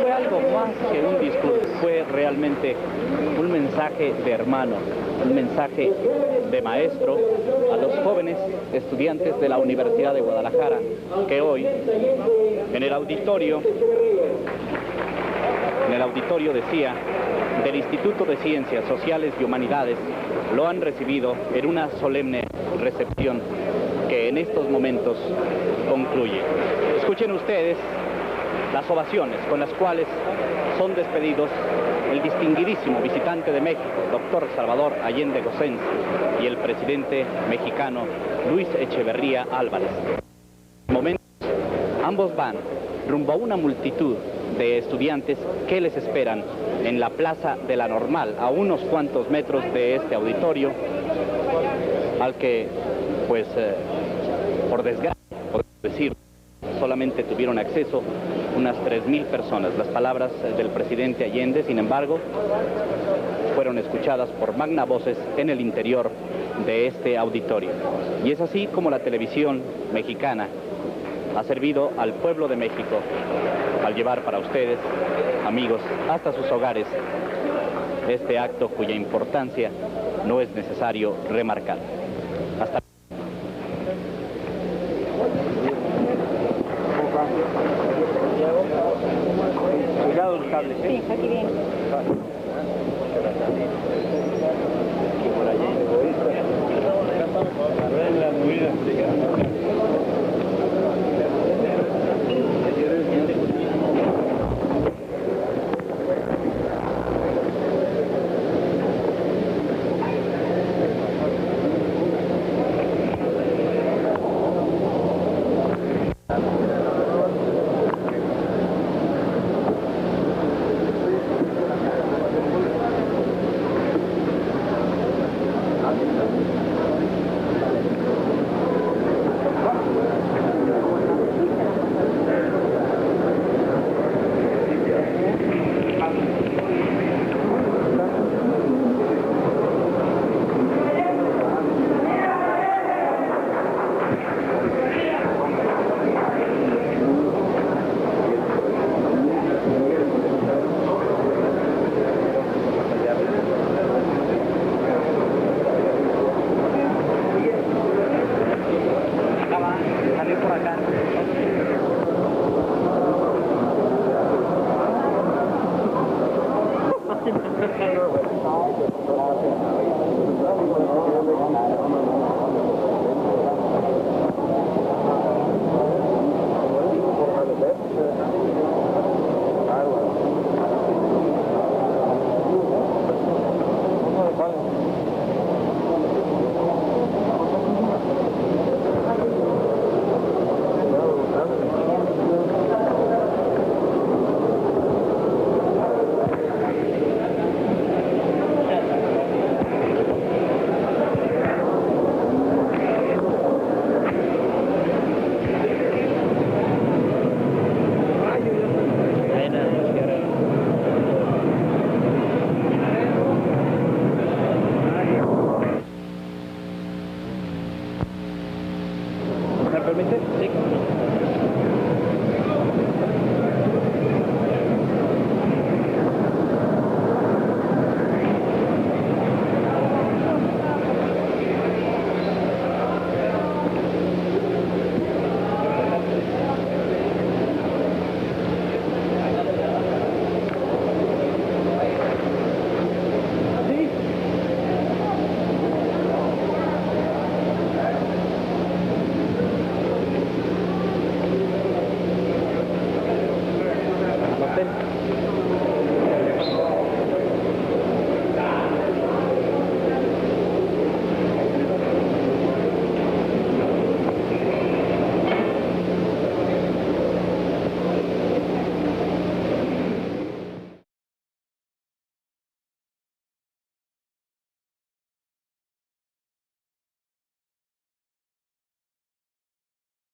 Fue algo más que un discurso, fue realmente un mensaje de hermano, un mensaje de maestro a los jóvenes estudiantes de la Universidad de Guadalajara, que hoy en el auditorio decía, del Instituto de Ciencias Sociales y Humanidades, lo han recibido en una solemne recepción que en estos momentos concluye. Escuchen ustedes las ovaciones con las cuales son despedidos el distinguidísimo visitante de México, doctor Salvador Allende Gossens, y el presidente mexicano Luis Echeverría Álvarez. En momentos, ambos van rumbo a una multitud de estudiantes que les esperan en la Plaza de la Normal, a unos cuantos metros de este auditorio, al que, pues, por desgracia, por decir, solamente tuvieron acceso unas 3.000 personas. Las palabras del presidente Allende, sin embargo, fueron escuchadas por magna voces en el interior de este auditorio. Y es así como la televisión mexicana ha servido al pueblo de México al llevar para ustedes, amigos, hasta sus hogares, este acto cuya importancia no es necesario remarcar. Hasta cuidado los cables, ¿eh? Sí, aquí bien. Gracias.